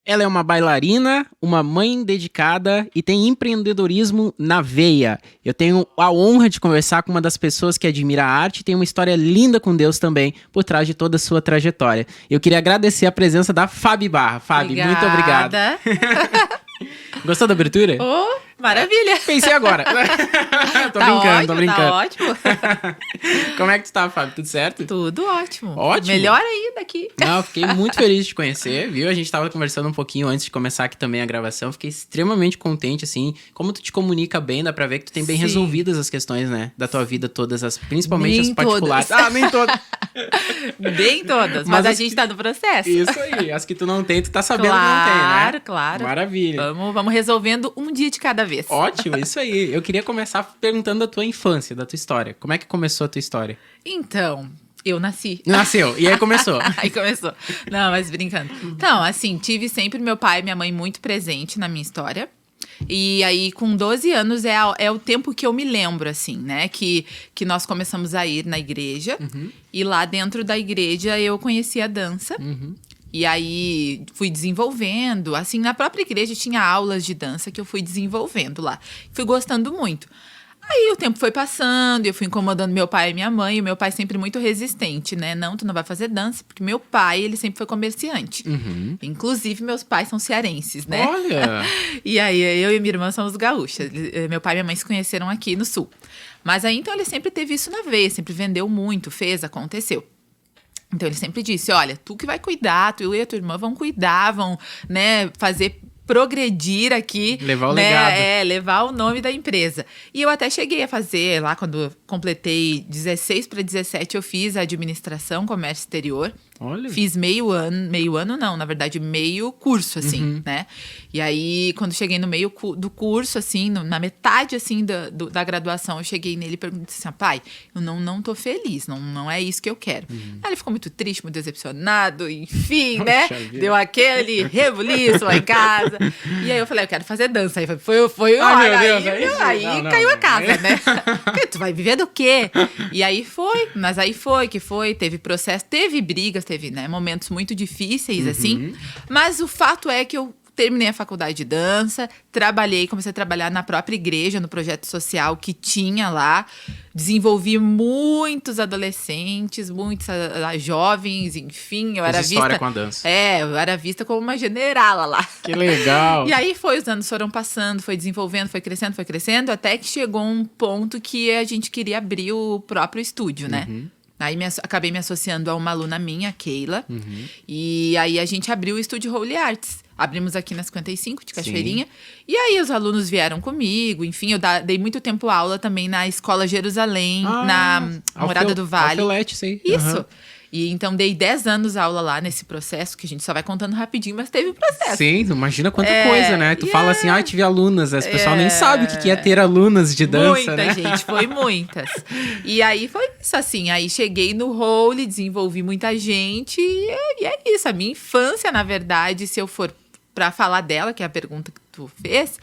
Ela é uma bailarina, uma mãe dedicada e tem empreendedorismo na veia. Eu tenho a honra de conversar com uma das pessoas que admira a arte e tem uma história linda com Deus também por trás de toda a sua trajetória. Eu queria agradecer a presença da Fabi Barra. Fabi, muito obrigado. Gostou da abertura? Oh, maravilha! Pensei agora. Tô tá brincando, ótimo, tô brincando. Tá ótimo. Como é que tu tá, Fábio? Tudo certo? Tudo ótimo. Ótimo. Melhor ainda aqui. Não, eu fiquei muito feliz de te conhecer, viu? A gente tava conversando um pouquinho antes de começar aqui também a gravação. Fiquei extremamente contente, assim. Como tu te comunica bem, dá pra ver que tu tem bem resolvidas as questões, né? Da tua vida, principalmente nem as particulares. Todas. Ah, nem todas. Nem todas, mas a gente tá no processo. Isso aí. As que tu não tem, tu tá sabendo que não tem, né? Claro. Maravilha. Vamos resolvendo um dia de cada vez. Ótimo, isso aí. Eu queria começar perguntando da tua infância, da tua história. Como é que começou a tua história? Então, eu nasci. Nasceu, e aí começou. Aí começou. Não, mas brincando. Então, assim, tive sempre meu pai e minha mãe muito presente na minha história. E aí, com 12 anos, é o tempo que eu me lembro, assim, né? Que nós começamos a ir na igreja. Uhum. E lá dentro da igreja, eu conheci a dança. Uhum. E aí, fui desenvolvendo. Assim, na própria igreja, tinha aulas de dança que eu fui desenvolvendo lá. Fui gostando muito. Aí o tempo foi passando, eu fui incomodando meu pai e minha mãe, e o meu pai sempre muito resistente, né? Não, tu não vai fazer dança, porque meu pai, ele sempre foi comerciante. Uhum. Inclusive, meus pais são cearenses, né? Olha! E aí, eu e minha irmã somos gaúchas. Meu pai e minha mãe se conheceram aqui no Sul. Mas aí, então, ele sempre teve isso na veia, sempre vendeu muito, fez, aconteceu. Então, ele sempre disse, olha, tu que vai cuidar, tu e a tua irmã vão cuidar, vão, né, fazer... progredir aqui, levar o legado. Levar o nome da empresa. E eu até cheguei a fazer, lá quando eu completei 16 para 17, eu fiz administração, comércio exterior. Olha. Fiz meio ano não, na verdade meio curso, assim, né? E aí, quando cheguei no meio do curso, assim, na metade, assim, da graduação, eu cheguei nele e perguntei assim, pai, eu não tô feliz, não é isso que eu quero. Aí ele ficou muito triste, muito decepcionado, enfim, né? Deu aquele rebuliço lá em casa. E aí eu falei, eu quero fazer dança. Aí foi hora. Aí caiu a casa, né? Porque tu vai viver do quê? E aí foi, mas aí teve processo, teve brigas, teve, né, momentos muito difíceis, assim. Mas o fato é que eu terminei a faculdade de dança, comecei a trabalhar na própria igreja, no projeto social que tinha lá. Desenvolvi muitos adolescentes, muitos jovens, enfim. Eu era vista... história com a dança. eu era vista como uma generala lá. Que legal! E aí os anos foram passando, foi desenvolvendo, foi crescendo, até que chegou um ponto que a gente queria abrir o próprio estúdio, né? Aí acabei me associando a uma aluna minha, a Keila. E aí a gente abriu o estúdio Holy Arts. Abrimos aqui na 55, de Cachoeirinha. Sim. E aí os alunos vieram comigo. Enfim, eu dei muito tempo aula também na Escola Jerusalém, na Morada do Vale. Alfelete, sim. Isso. E então dei 10 anos aula lá nesse processo, que a gente só vai contando rapidinho, mas teve o processo. Sim, imagina quanta coisa, né? Tu fala assim, tive alunas, as pessoal nem sabe o que é ter alunas de dança, né? Muita gente, foi muitas. E aí foi isso, assim, aí cheguei no Holy, desenvolvi muita gente, e é isso, a minha infância, na verdade, se eu for pra falar dela, que é a pergunta que tu fez,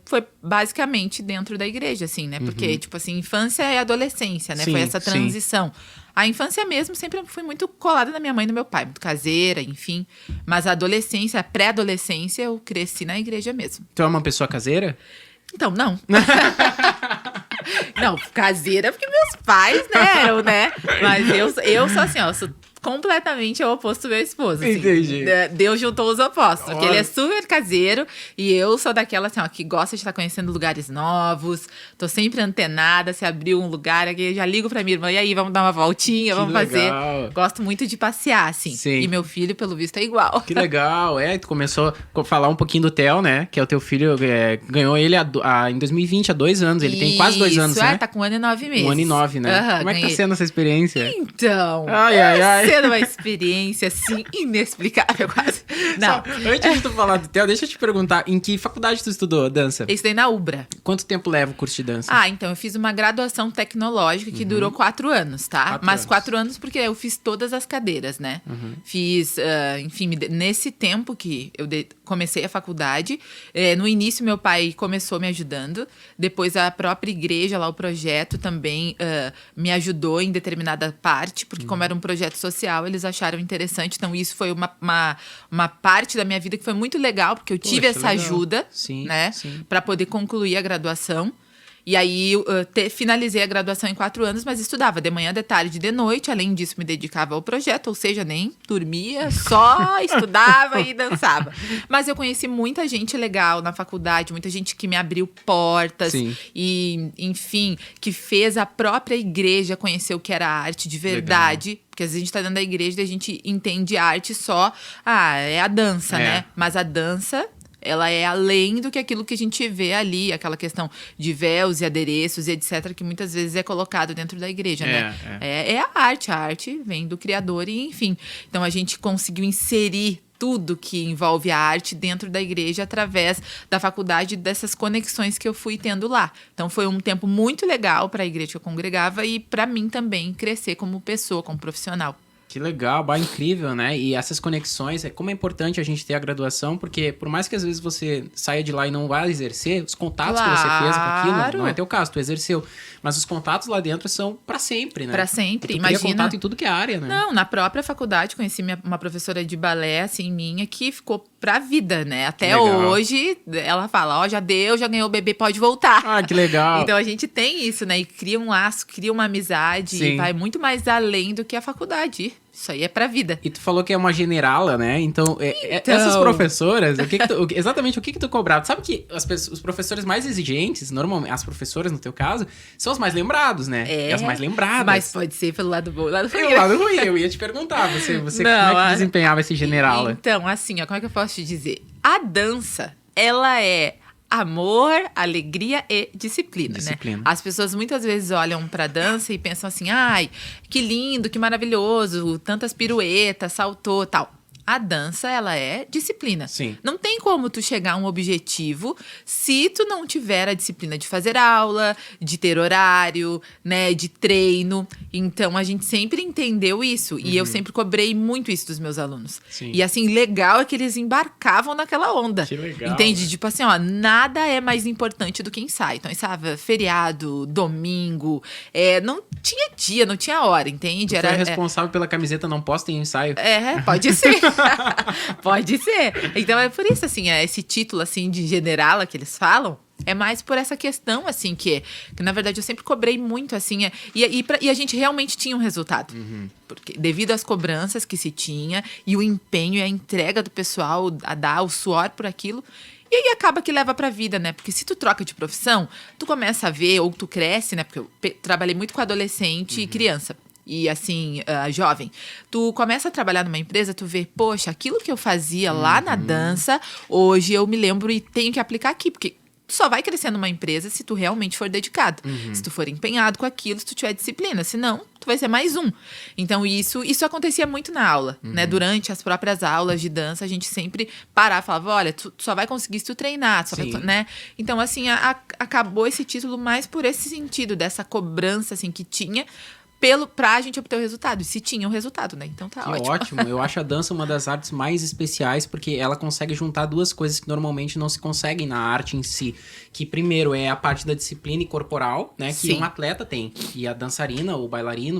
foi basicamente dentro da igreja, assim, né? Porque, tipo assim, infância e adolescência, né? Sim, foi essa transição. Sim. A infância mesmo sempre fui muito colada na minha mãe e no meu pai, muito caseira, enfim. Mas a adolescência, a pré-adolescência, eu cresci na igreja mesmo. Tu é uma pessoa caseira? Então, não. Não, caseira porque meus pais, né, eram, né? Mas eu sou assim, ó, sou completamente o oposto do meu esposo. Assim. Entendi. Deus juntou os opostos. Porque ele é super caseiro e eu sou daquela, assim, ó, que gosta de estar conhecendo lugares novos. Tô sempre antenada. Se abriu um lugar aqui, já ligo pra minha irmã. E aí, vamos dar uma voltinha, vamos fazer. Gosto muito de passear, assim. Sim. E meu filho, pelo visto, é igual. Que legal. Tu começou a falar um pouquinho do Theo, né? Que é o teu filho, ganhou ele em 2020, há 2 anos. Ele tem quase 2 anos, né? Tá com 1 ano e 9 meses. 1 ano e 9, né? Como é que tá sendo essa experiência? Então, sendo uma experiência, assim, inexplicável quase. Não. Antes de tu falar do Theo, deixa eu te perguntar, em que faculdade tu estudou dança? Eu estudei na UBRA. Quanto tempo leva o curso de dança? Então, eu fiz uma graduação tecnológica que durou 4 anos, tá? 4 anos porque eu fiz todas as cadeiras, né? Fiz, enfim, nesse tempo que eu comecei a faculdade, no início meu pai começou me ajudando, depois a própria igreja, lá o projeto também me ajudou em determinada parte, porque como era um projeto social, social, eles acharam interessante. Então, isso foi uma parte da minha vida que foi muito legal, porque eu tive essa ajuda, né? Para poder concluir a graduação. E aí, finalizei a graduação em 4 anos, mas estudava de manhã, de tarde, de noite. Além disso, me dedicava ao projeto, ou seja, nem dormia, só estudava e dançava. Mas eu conheci muita gente legal na faculdade, muita gente que me abriu portas. E, enfim, que fez a própria igreja conhecer o que era arte de verdade. Legal. Porque às vezes a gente tá dentro da igreja e a gente entende arte só... é a dança, né? Mas a dança... ela é além do que aquilo que a gente vê ali, aquela questão de véus e adereços e etc, que muitas vezes é colocado dentro da igreja, né? É a arte vem do Criador e enfim. Então a gente conseguiu inserir tudo que envolve a arte dentro da igreja através da faculdade, dessas conexões que eu fui tendo lá. Então foi um tempo muito legal para a igreja que eu congregava e para mim também crescer como pessoa, como profissional. Que legal, incrível, né? E essas conexões, como é importante a gente ter a graduação, porque por mais que às vezes você saia de lá e não vá exercer, os contatos que você fez com aquilo, não é teu caso, tu exerceu, mas os contatos lá dentro são pra sempre, né? Pra sempre, tu imagina. Cria contato em tudo que é área, né? Não, na própria faculdade, conheci uma professora de balé, assim, minha, que ficou pra vida, né? Até hoje, ela fala, já deu, já ganhou o bebê, pode voltar. Ah, que legal. Então, a gente tem isso, né? E cria um laço, cria uma amizade, e vai muito mais além do que a faculdade. Isso aí é pra vida. E tu falou que é uma generala, né? Então essas professoras, exatamente o que tu cobrava? Sabe que os professores mais exigentes, normalmente, as professoras, no teu caso, são os mais lembrados, né? É as mais lembradas. Mas pode ser pelo lado bom e lado ruim. Pelo lado ruim, eu ia te perguntar. Você não, como é que desempenhava esse generala? Então, assim, como é que eu posso te dizer? A dança, ela é... amor, alegria e disciplina, né? As pessoas muitas vezes olham pra dança e pensam assim, ai, que lindo, que maravilhoso, tantas piruetas, saltou, tal. A dança, ela é disciplina. Sim. Não tem como tu chegar a um objetivo se tu não tiver a disciplina de fazer aula, de ter horário, né, de treino. Então, a gente sempre entendeu isso. E eu sempre cobrei muito isso dos meus alunos. Sim. E assim, legal é que eles embarcavam naquela onda. Que legal. Entende? Né? Tipo assim, nada é mais importante do que ensaio. Então, ensaiava feriado, domingo, não tinha dia, não tinha hora, entende? Tu foi responsável pela camiseta Não Posso Ter Ensaio? Pode ser. Pode ser. Então é por isso, assim, esse título, assim, de generala que eles falam, é mais por essa questão, assim, que na verdade eu sempre cobrei muito, assim, e a gente realmente tinha um resultado. Porque devido às cobranças que se tinha, e o empenho e a entrega do pessoal a dar o suor por aquilo, e aí acaba que leva pra vida, né? Porque se tu troca de profissão, tu começa a ver, ou tu cresce, né? Porque eu trabalhei muito com adolescente e criança. E assim, jovem, tu começa a trabalhar numa empresa, tu vê, poxa, aquilo que eu fazia lá na dança, hoje eu me lembro e tenho que aplicar aqui, porque tu só vai crescer numa empresa se tu realmente for dedicado, se tu for empenhado com aquilo, se tu tiver disciplina, senão tu vai ser mais um. Então isso acontecia muito na aula, né? Durante as próprias aulas de dança, a gente sempre parava e falava, olha, tu só vai conseguir se tu treinar, né? Então assim, acabou esse título mais por esse sentido, dessa cobrança assim que tinha, pra gente obter o resultado. E se tinha o resultado, né? Então tá ótimo. Ótimo. Eu acho a dança uma das artes mais especiais, porque ela consegue juntar duas coisas que normalmente não se conseguem na arte em si. Que primeiro é a parte da disciplina corporal, né? Que um atleta tem. E a dançarina, ou bailarina,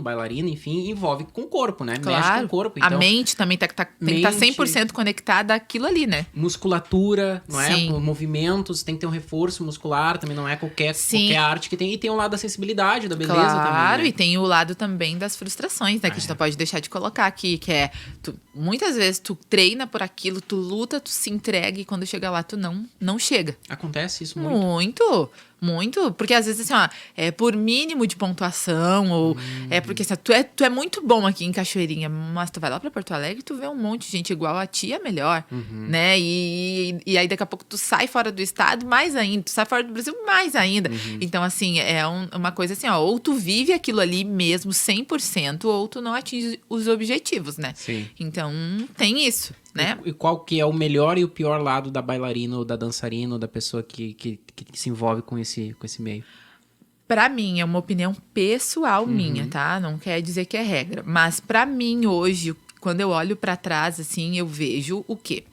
enfim, envolve com o corpo, né? Claro. Mexe com o corpo. Então, a mente também tem que estar 100% conectada àquilo ali, né? Musculatura, não é? Movimentos, tem que ter um reforço muscular, também não é qualquer arte que tem. E tem o lado da sensibilidade, da beleza também. Claro, né? E tem o lado também das frustrações, né? Que a gente não pode deixar de colocar aqui, que é... muitas vezes tu treina por aquilo, tu luta, tu se entrega e quando chega lá tu não chega. Acontece isso muito. Muito, porque às vezes assim, é por mínimo de pontuação, ou é porque assim, tu é muito bom aqui em Cachoeirinha, mas tu vai lá pra Porto Alegre e tu vê um monte de gente igual a ti, é melhor, né? E aí daqui a pouco tu sai fora do estado, mais ainda, tu sai fora do Brasil, mais ainda. Então assim, é uma coisa assim, ou tu vive aquilo ali mesmo 100%, ou tu não atinge os objetivos, né? Sim. Então tem isso. Né? E qual que é o melhor e o pior lado da bailarina ou da dançarina ou da pessoa que se envolve com esse meio? Pra mim, é uma opinião pessoal minha, tá? Não quer dizer que é regra. Mas pra mim, hoje, quando eu olho pra trás, assim, eu vejo o quê?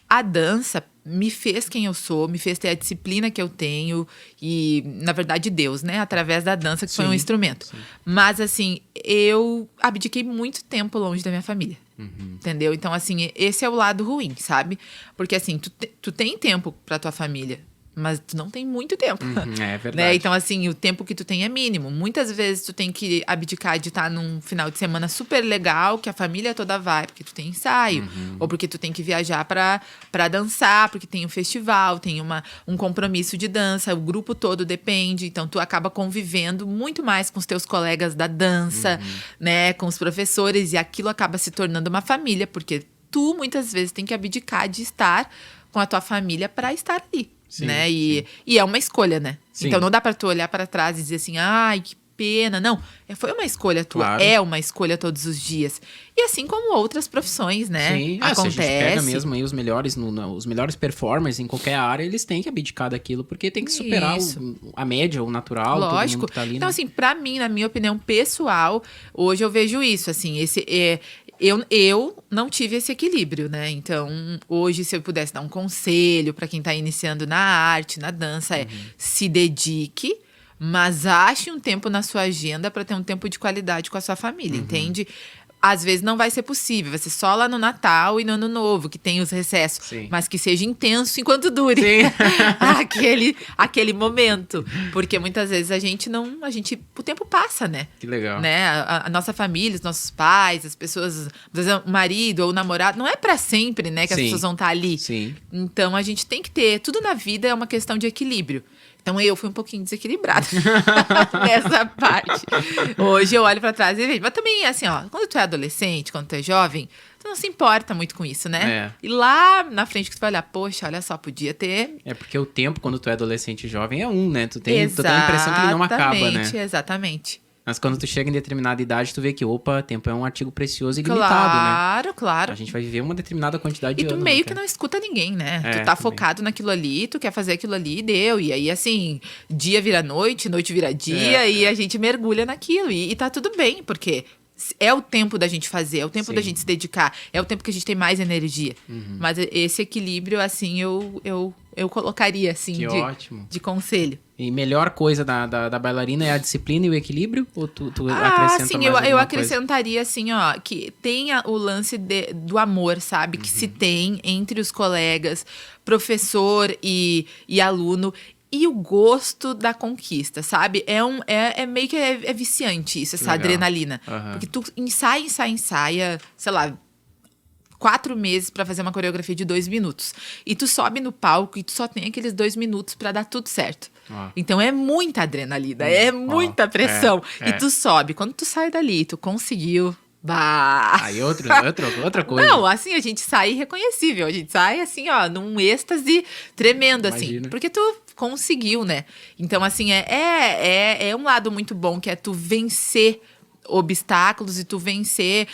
A dança me fez quem eu sou, me fez ter a disciplina que eu tenho e, na verdade, Deus, né? Através da dança, que foi um instrumento. Mas, assim, eu abdiquei muito tempo longe da minha família. Entendeu? Então, assim, esse é o lado ruim, sabe? Porque, assim, tu tem tempo pra tua família, mas tu não tem muito tempo. É verdade. Né? Então, assim, o tempo que tu tem é mínimo. Muitas vezes tu tem que abdicar de estar num final de semana super legal, que a família toda vai, porque tu tem ensaio. Ou porque tu tem que viajar pra dançar, porque tem um festival, tem um compromisso de dança, o grupo todo depende. Então, tu acaba convivendo muito mais com os teus colegas da dança, né? Com os professores, e aquilo acaba se tornando uma família, porque tu, muitas vezes, tem que abdicar de estar com a tua família pra estar ali. Sim, né? E é uma escolha, né? Sim. Então não dá pra tu olhar pra trás e dizer assim, ai, que pena. Não, foi uma escolha tua. Claro. É uma escolha todos os dias. E assim como outras profissões, né? Sim. Acontece. Se a gente pega mesmo aí os melhores, os melhores performers em qualquer área, eles têm que abdicar daquilo, porque tem que superar a média, o natural, todo Lógico. mundo que tá ali, Então, né? assim, pra mim, na minha opinião pessoal, hoje eu vejo isso, assim, eu não tive esse equilíbrio, né? Então, hoje, se eu pudesse dar um conselho pra quem tá iniciando na arte, na dança, se dedique, mas ache um tempo na sua agenda pra ter um tempo de qualidade com a sua família, entende? Às vezes não vai ser possível, vai ser só lá no Natal e no Ano Novo, que tem os recessos. Sim. Mas que seja intenso enquanto dure aquele momento. Porque muitas vezes o tempo passa, né? Que legal. Né? A nossa família, os nossos pais, as pessoas, às vezes o marido ou o namorado, não é pra sempre, né, que as Sim. pessoas vão estar ali. Sim. Então a gente tem que ter, tudo na vida é uma questão de equilíbrio. Então eu fui um pouquinho desequilibrada nessa parte. Hoje eu olho pra trás e vejo. Mas também, assim, ó, quando tu é adolescente, quando tu é jovem, tu não se importa muito com isso, né? É. E lá na frente que tu vai olhar, poxa, olha só, podia ter. É porque o tempo, quando tu é adolescente e jovem, é né? Tu tem a impressão que ele não acaba, né? Exatamente. Mas quando tu chega em determinada idade, tu vê que, tempo é um artigo precioso e limitado, né? Claro. A gente vai viver uma determinada quantidade de E tu anos. meio que até. não escuta ninguém, né? É, Tu tá também. focado naquilo ali, tu quer fazer aquilo ali e deu. E aí, assim, dia vira noite, noite vira dia, e a gente mergulha naquilo. E tá tudo bem, porque é o tempo da gente fazer, é o tempo Sim. da gente se dedicar, é o tempo que a gente tem mais energia. Mas esse equilíbrio, assim, eu colocaria, assim, Que ótimo. de conselho. E melhor coisa da bailarina é a disciplina e o equilíbrio? Ou tu Ah, acrescenta sim, mais eu alguma acrescentaria, assim, ó, que tenha o lance do amor, sabe? Que se tem entre os colegas, professor e aluno. E o gosto da conquista, sabe? É meio que é viciante isso, essa Legal. adrenalina. Aham. Porque tu ensaia, sei lá, 4 meses pra fazer uma coreografia de 2 minutos. E tu sobe no palco e tu só tem aqueles 2 minutos pra dar tudo certo. Ó. Então é muita adrenalina, é muita pressão. é. E tu sobe. Quando tu sai dali, tu conseguiu. Bah! Aí outra coisa. Não, assim, a gente sai irreconhecível. A gente sai, assim, ó, num êxtase tremendo, assim. Imagino. Porque tu conseguiu, né? Então, assim, é um lado muito bom, que é tu vencer obstáculos e tu vencer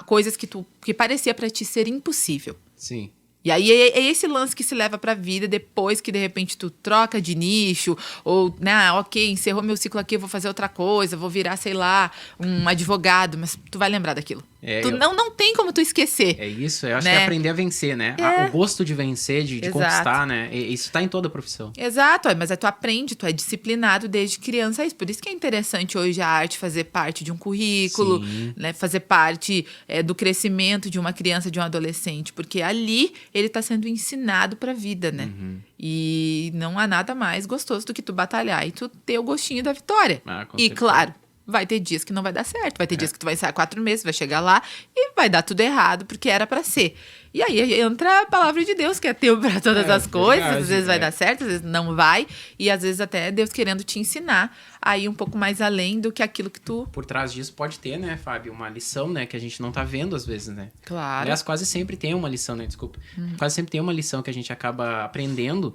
coisas que parecia pra ti ser impossível. Sim. E aí é esse lance que se leva pra vida depois que, de repente, tu troca de nicho, ou, né, ok, encerrou meu ciclo aqui, eu vou fazer outra coisa, vou virar, sei lá, um advogado, mas tu vai lembrar daquilo. Não tem como tu esquecer. É isso, eu acho Né? que é aprender a vencer, né? O gosto de vencer, de Exato. conquistar, né? Isso tá em toda a profissão. Exato, mas tu aprende, tu é disciplinado desde criança a isso. Por isso que é interessante hoje a arte fazer parte de um currículo, Sim. né, fazer parte do crescimento de uma criança, de um adolescente, porque ali ele tá sendo ensinado pra vida, né? E não há nada mais gostoso do que tu batalhar e tu ter o gostinho da vitória. Com E certeza. claro, vai ter dias que não vai dar certo, vai ter dias que tu vai ensaiar 4 meses, vai chegar lá e vai dar tudo errado, porque era pra ser. E aí entra a palavra de Deus, que é tempo pra todas as coisas. verdade, Às vezes vai dar certo, às vezes não vai. E às vezes até Deus querendo te ensinar a ir um pouco mais além do que aquilo que tu... Por trás disso pode ter, né, Fábio, uma lição, né, que a gente não tá vendo às vezes, né? Claro. Aliás, quase sempre tem uma lição, né? Desculpa. Quase sempre tem uma lição que a gente acaba aprendendo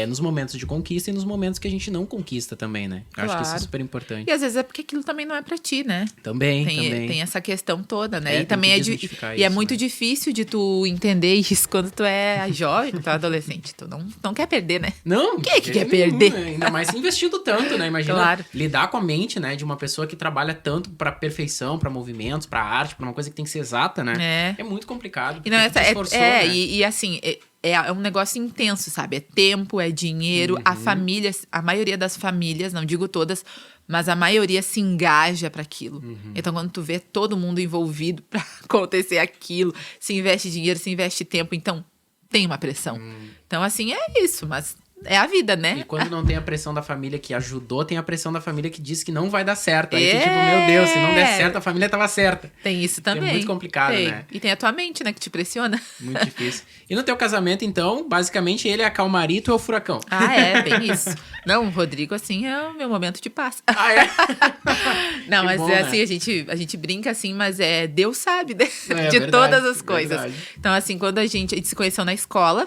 nos momentos de conquista e nos momentos que a gente não conquista também, né? Eu acho que isso é Claro. super importante. E às vezes é porque aquilo também não é pra ti, né? Também. Tem essa questão toda, né? É, E tem também que é desmistificar e é isso, muito né? difícil de tu entender isso quando tu é jovem, quando tu é adolescente. Tu não quer perder, né? Não, Quem é que de quer jeito nenhum, perder? né? Ainda mais investindo tanto, né? Imagina Claro. lidar com a mente, né? De uma pessoa que trabalha tanto pra perfeição, pra movimentos, pra arte, pra uma coisa que tem que ser exata, né? É muito complicado. E não, porque tu te esforçou, né? e assim, é um negócio intenso, sabe? É tempo, é dinheiro. A família, a maioria das famílias, não digo todas, mas a maioria se engaja para aquilo. Então, quando tu vê todo mundo envolvido para acontecer aquilo, se investe dinheiro, se investe tempo, então tem uma pressão. Então, assim, é isso, mas é a vida, né? E quando não tem a pressão da família que ajudou, tem a pressão da família que diz que não vai dar certo. Aí tu, tipo, meu Deus, se não der certo, a família tava certa. Tem isso também. É muito complicado, né? E tem a tua mente, né, que te pressiona. Muito difícil. E no teu casamento, então, basicamente, ele é a calmaria e tu é o furacão. Bem isso. Não, o Rodrigo, assim, é o meu momento de paz. É? Não, Que mas bom, é né? assim, a gente brinca assim, mas Deus sabe, né? De verdade, todas as coisas. verdade. Então, assim, quando a gente se conheceu na escola,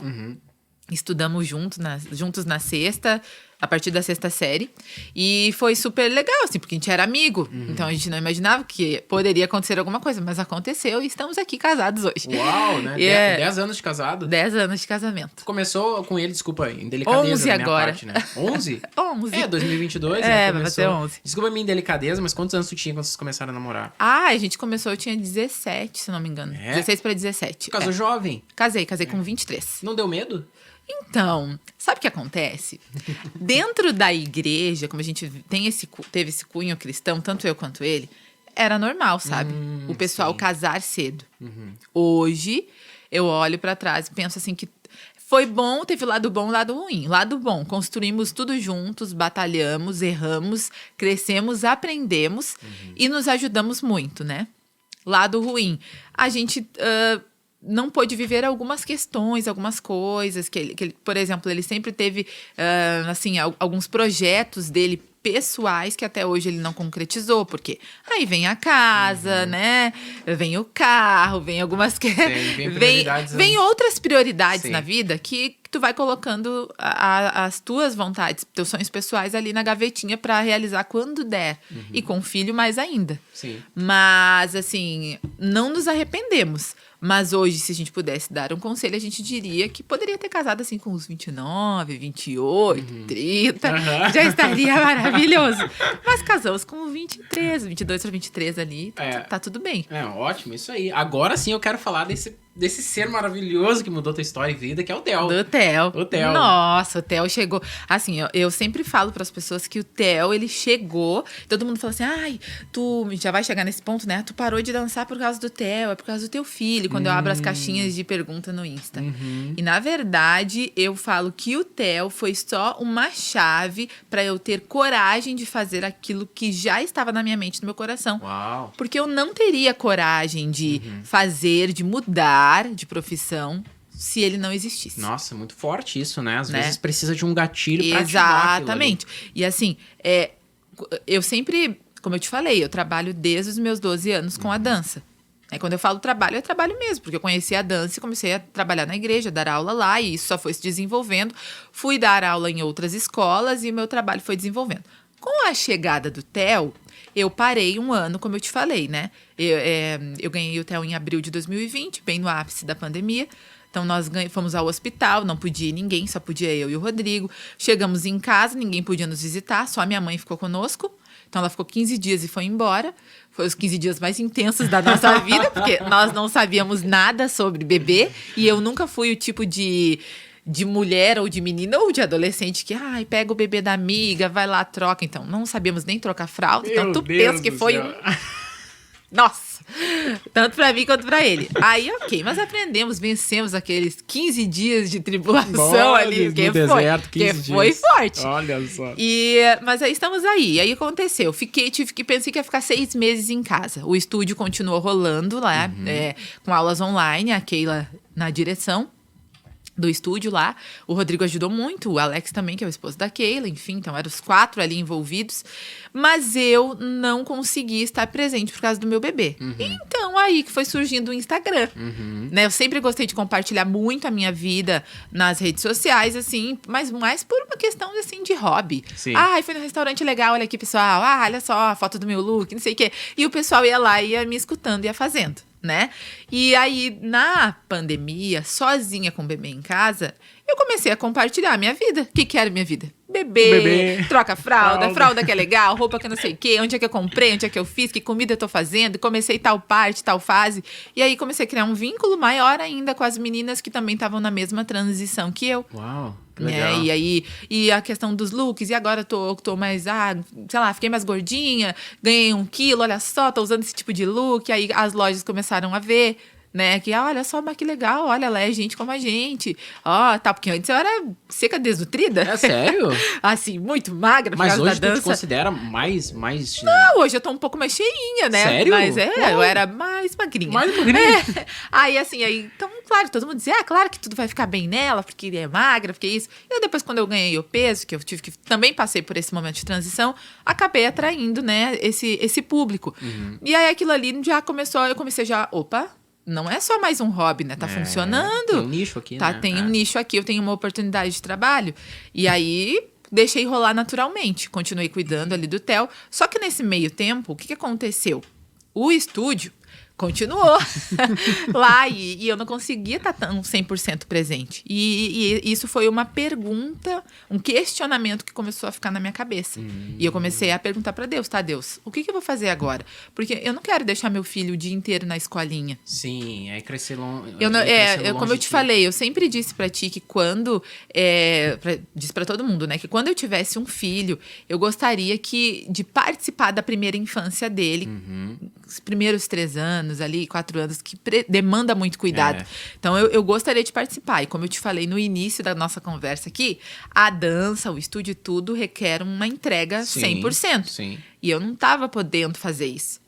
estudamos juntos na sexta, a partir da sexta série. E foi super legal, assim, porque a gente era amigo. Então, a gente não imaginava que poderia acontecer alguma coisa, mas aconteceu e estamos aqui casados hoje. Uau, né? E 10 anos de casado. 10 anos de casamento. Começou com ele, desculpa, em delicadeza 11 da minha agora. parte, né? 11? 11. 2022, vai começou. ser 11. Desculpa a minha indelicadeza, mas quantos anos tu tinha quando vocês começaram a namorar? A gente começou, eu tinha 17, se não me engano. É? 16 para 17. Tu casou jovem? Casei com 23. Não deu medo? Então, sabe o que acontece? Dentro da igreja, como a gente teve esse cunho cristão, tanto eu quanto ele, era normal, sabe? O pessoal casar cedo. Hoje, eu olho pra trás e penso assim que foi bom, teve lado bom e lado ruim. Lado bom, construímos tudo juntos, batalhamos, erramos, crescemos, aprendemos e nos ajudamos muito, né? Lado ruim, a gente não pôde viver algumas questões, algumas coisas que ele, por exemplo, ele sempre teve assim, alguns projetos dele pessoais que até hoje ele não concretizou, porque aí vem a casa, né? Vem o carro, vem algumas vem outras prioridades na vida que tu vai colocando as tuas vontades, teus sonhos pessoais ali na gavetinha para realizar quando der. E com filho mais ainda. Sim. Mas assim, não nos arrependemos. Mas hoje, se a gente pudesse dar um conselho, a gente diria que poderia ter casado assim com uns 29, 28, 30. Já estaria maravilhoso. Mas casamos com 23, 22 para 23 ali. Tá tudo bem. Ótimo, isso aí. Agora sim eu quero falar desse ser maravilhoso que mudou tua história e vida, que é o Theo. Do Theo. O Theo. Nossa, o Theo chegou. Assim, eu sempre falo para as pessoas que o Theo, ele chegou. Todo mundo fala assim: ai, tu já vai chegar nesse ponto, né? Tu parou de dançar por causa do Theo, é por causa do teu filho. Quando eu abro as caixinhas de pergunta no Insta. E na verdade, eu falo que o Theo foi só uma chave para eu ter coragem de fazer aquilo que já estava na minha mente, no meu coração. Uau. Porque eu não teria coragem de fazer, de mudar de profissão se ele não existisse. Nossa, muito forte isso, né? Às vezes precisa de um gatilho pra ativar aquilo Exatamente. E assim, eu sempre, como eu te falei, eu trabalho desde os meus 12 anos com a dança. Quando eu falo trabalho, é trabalho mesmo, porque eu conheci a dança e comecei a trabalhar na igreja, dar aula lá, e isso só foi se desenvolvendo. Fui dar aula em outras escolas e o meu trabalho foi desenvolvendo. Com a chegada do Theo, eu parei um ano, como eu te falei, né? Eu ganhei o Theo em abril de 2020, bem no ápice da pandemia. Então, nós fomos ao hospital, não podia ir ninguém, só podia eu e o Rodrigo. Chegamos em casa, ninguém podia nos visitar, só a minha mãe ficou conosco. Então, ela ficou 15 dias e foi embora. Foi os 15 dias mais intensos da nossa vida, porque nós não sabíamos nada sobre bebê. E eu nunca fui o tipo de mulher ou de menina ou de adolescente que, pega o bebê da amiga, vai lá, troca. Então, não sabíamos nem trocar fralda. Então, tu pensa que foi Nossa! Tanto pra mim quanto pra ele. Aí, ok, mas aprendemos, vencemos aqueles 15 dias de tribulação ali. Que foi forte. Olha só. Mas aí estamos aí. Aí aconteceu. Pensei que ia ficar 6 meses em casa. O estúdio continuou rolando lá, com aulas online, a Keila na direção do estúdio lá. O Rodrigo ajudou muito, o Alex também, que é o esposo da Keila, enfim, então eram os 4 ali envolvidos. Mas eu não consegui estar presente por causa do meu bebê. Então, aí que foi surgindo o Instagram. Né? Eu sempre gostei de compartilhar muito a minha vida nas redes sociais, assim, mas mais por uma questão, assim, de hobby. Sim. Fui no restaurante legal, olha aqui, pessoal. Olha só a foto do meu look, não sei o quê. E o pessoal ia lá, ia me escutando, ia fazendo. Né? E aí, na pandemia, sozinha com o bebê em casa, eu comecei a compartilhar a minha vida. O que era minha vida? Bebê, troca fralda que é legal, roupa que não sei o quê, onde é que eu comprei, onde é que eu fiz, que comida eu tô fazendo, comecei tal parte, tal fase. E aí comecei a criar um vínculo maior ainda com as meninas que também estavam na mesma transição que eu. Uau! Legal. E aí, e a questão dos looks, e agora eu tô mais, sei lá, fiquei mais gordinha, ganhei 1 quilo, olha só, tô usando esse tipo de look. Aí as lojas começaram a ver, né, que olha só, mas que legal, olha, ela é gente como a gente. Ó, tá, porque antes eu era seca, desnutrida. É sério? Assim, muito magra por Mas causa hoje da tu te dança. considera mais... Hoje eu tô um pouco mais cheinha, né? Sério? Mas Pô. eu era mais magrinha. Mais magrinha? Aí, assim, então, claro, todo mundo dizia, claro que tudo vai ficar bem nela, porque é magra, porque isso. E aí, depois, quando eu ganhei o peso, que eu tive que também passei por esse momento de transição, acabei atraindo, né, esse público. E aí, aquilo ali já começou, eu comecei já, opa, não é só mais um hobby, né? Tá funcionando. Tem um nicho aqui, Tá, né? tem um nicho aqui, eu tenho uma oportunidade de trabalho. E aí, deixei rolar naturalmente. Continuei cuidando ali do Theo. Só que nesse meio tempo, o que aconteceu? O estúdio continuou lá e eu não conseguia estar tão 100% presente. E isso foi uma pergunta, um questionamento que começou a ficar na minha cabeça. E eu comecei a perguntar para Deus, tá, Deus, o que eu vou fazer agora? Porque eu não quero deixar meu filho o dia inteiro na escolinha. Sim, aí crescer longe. Como eu te falei, eu sempre disse pra ti que quando... disse pra todo mundo, né? Que quando eu tivesse um filho, eu gostaria de participar da primeira infância dele. Os primeiros 3 anos ali, 4 anos, que demanda muito cuidado. Então, eu gostaria de participar. E como eu te falei no início da nossa conversa aqui, a dança, o estúdio, tudo requer uma entrega 100%. Sim. E eu não estava podendo fazer isso.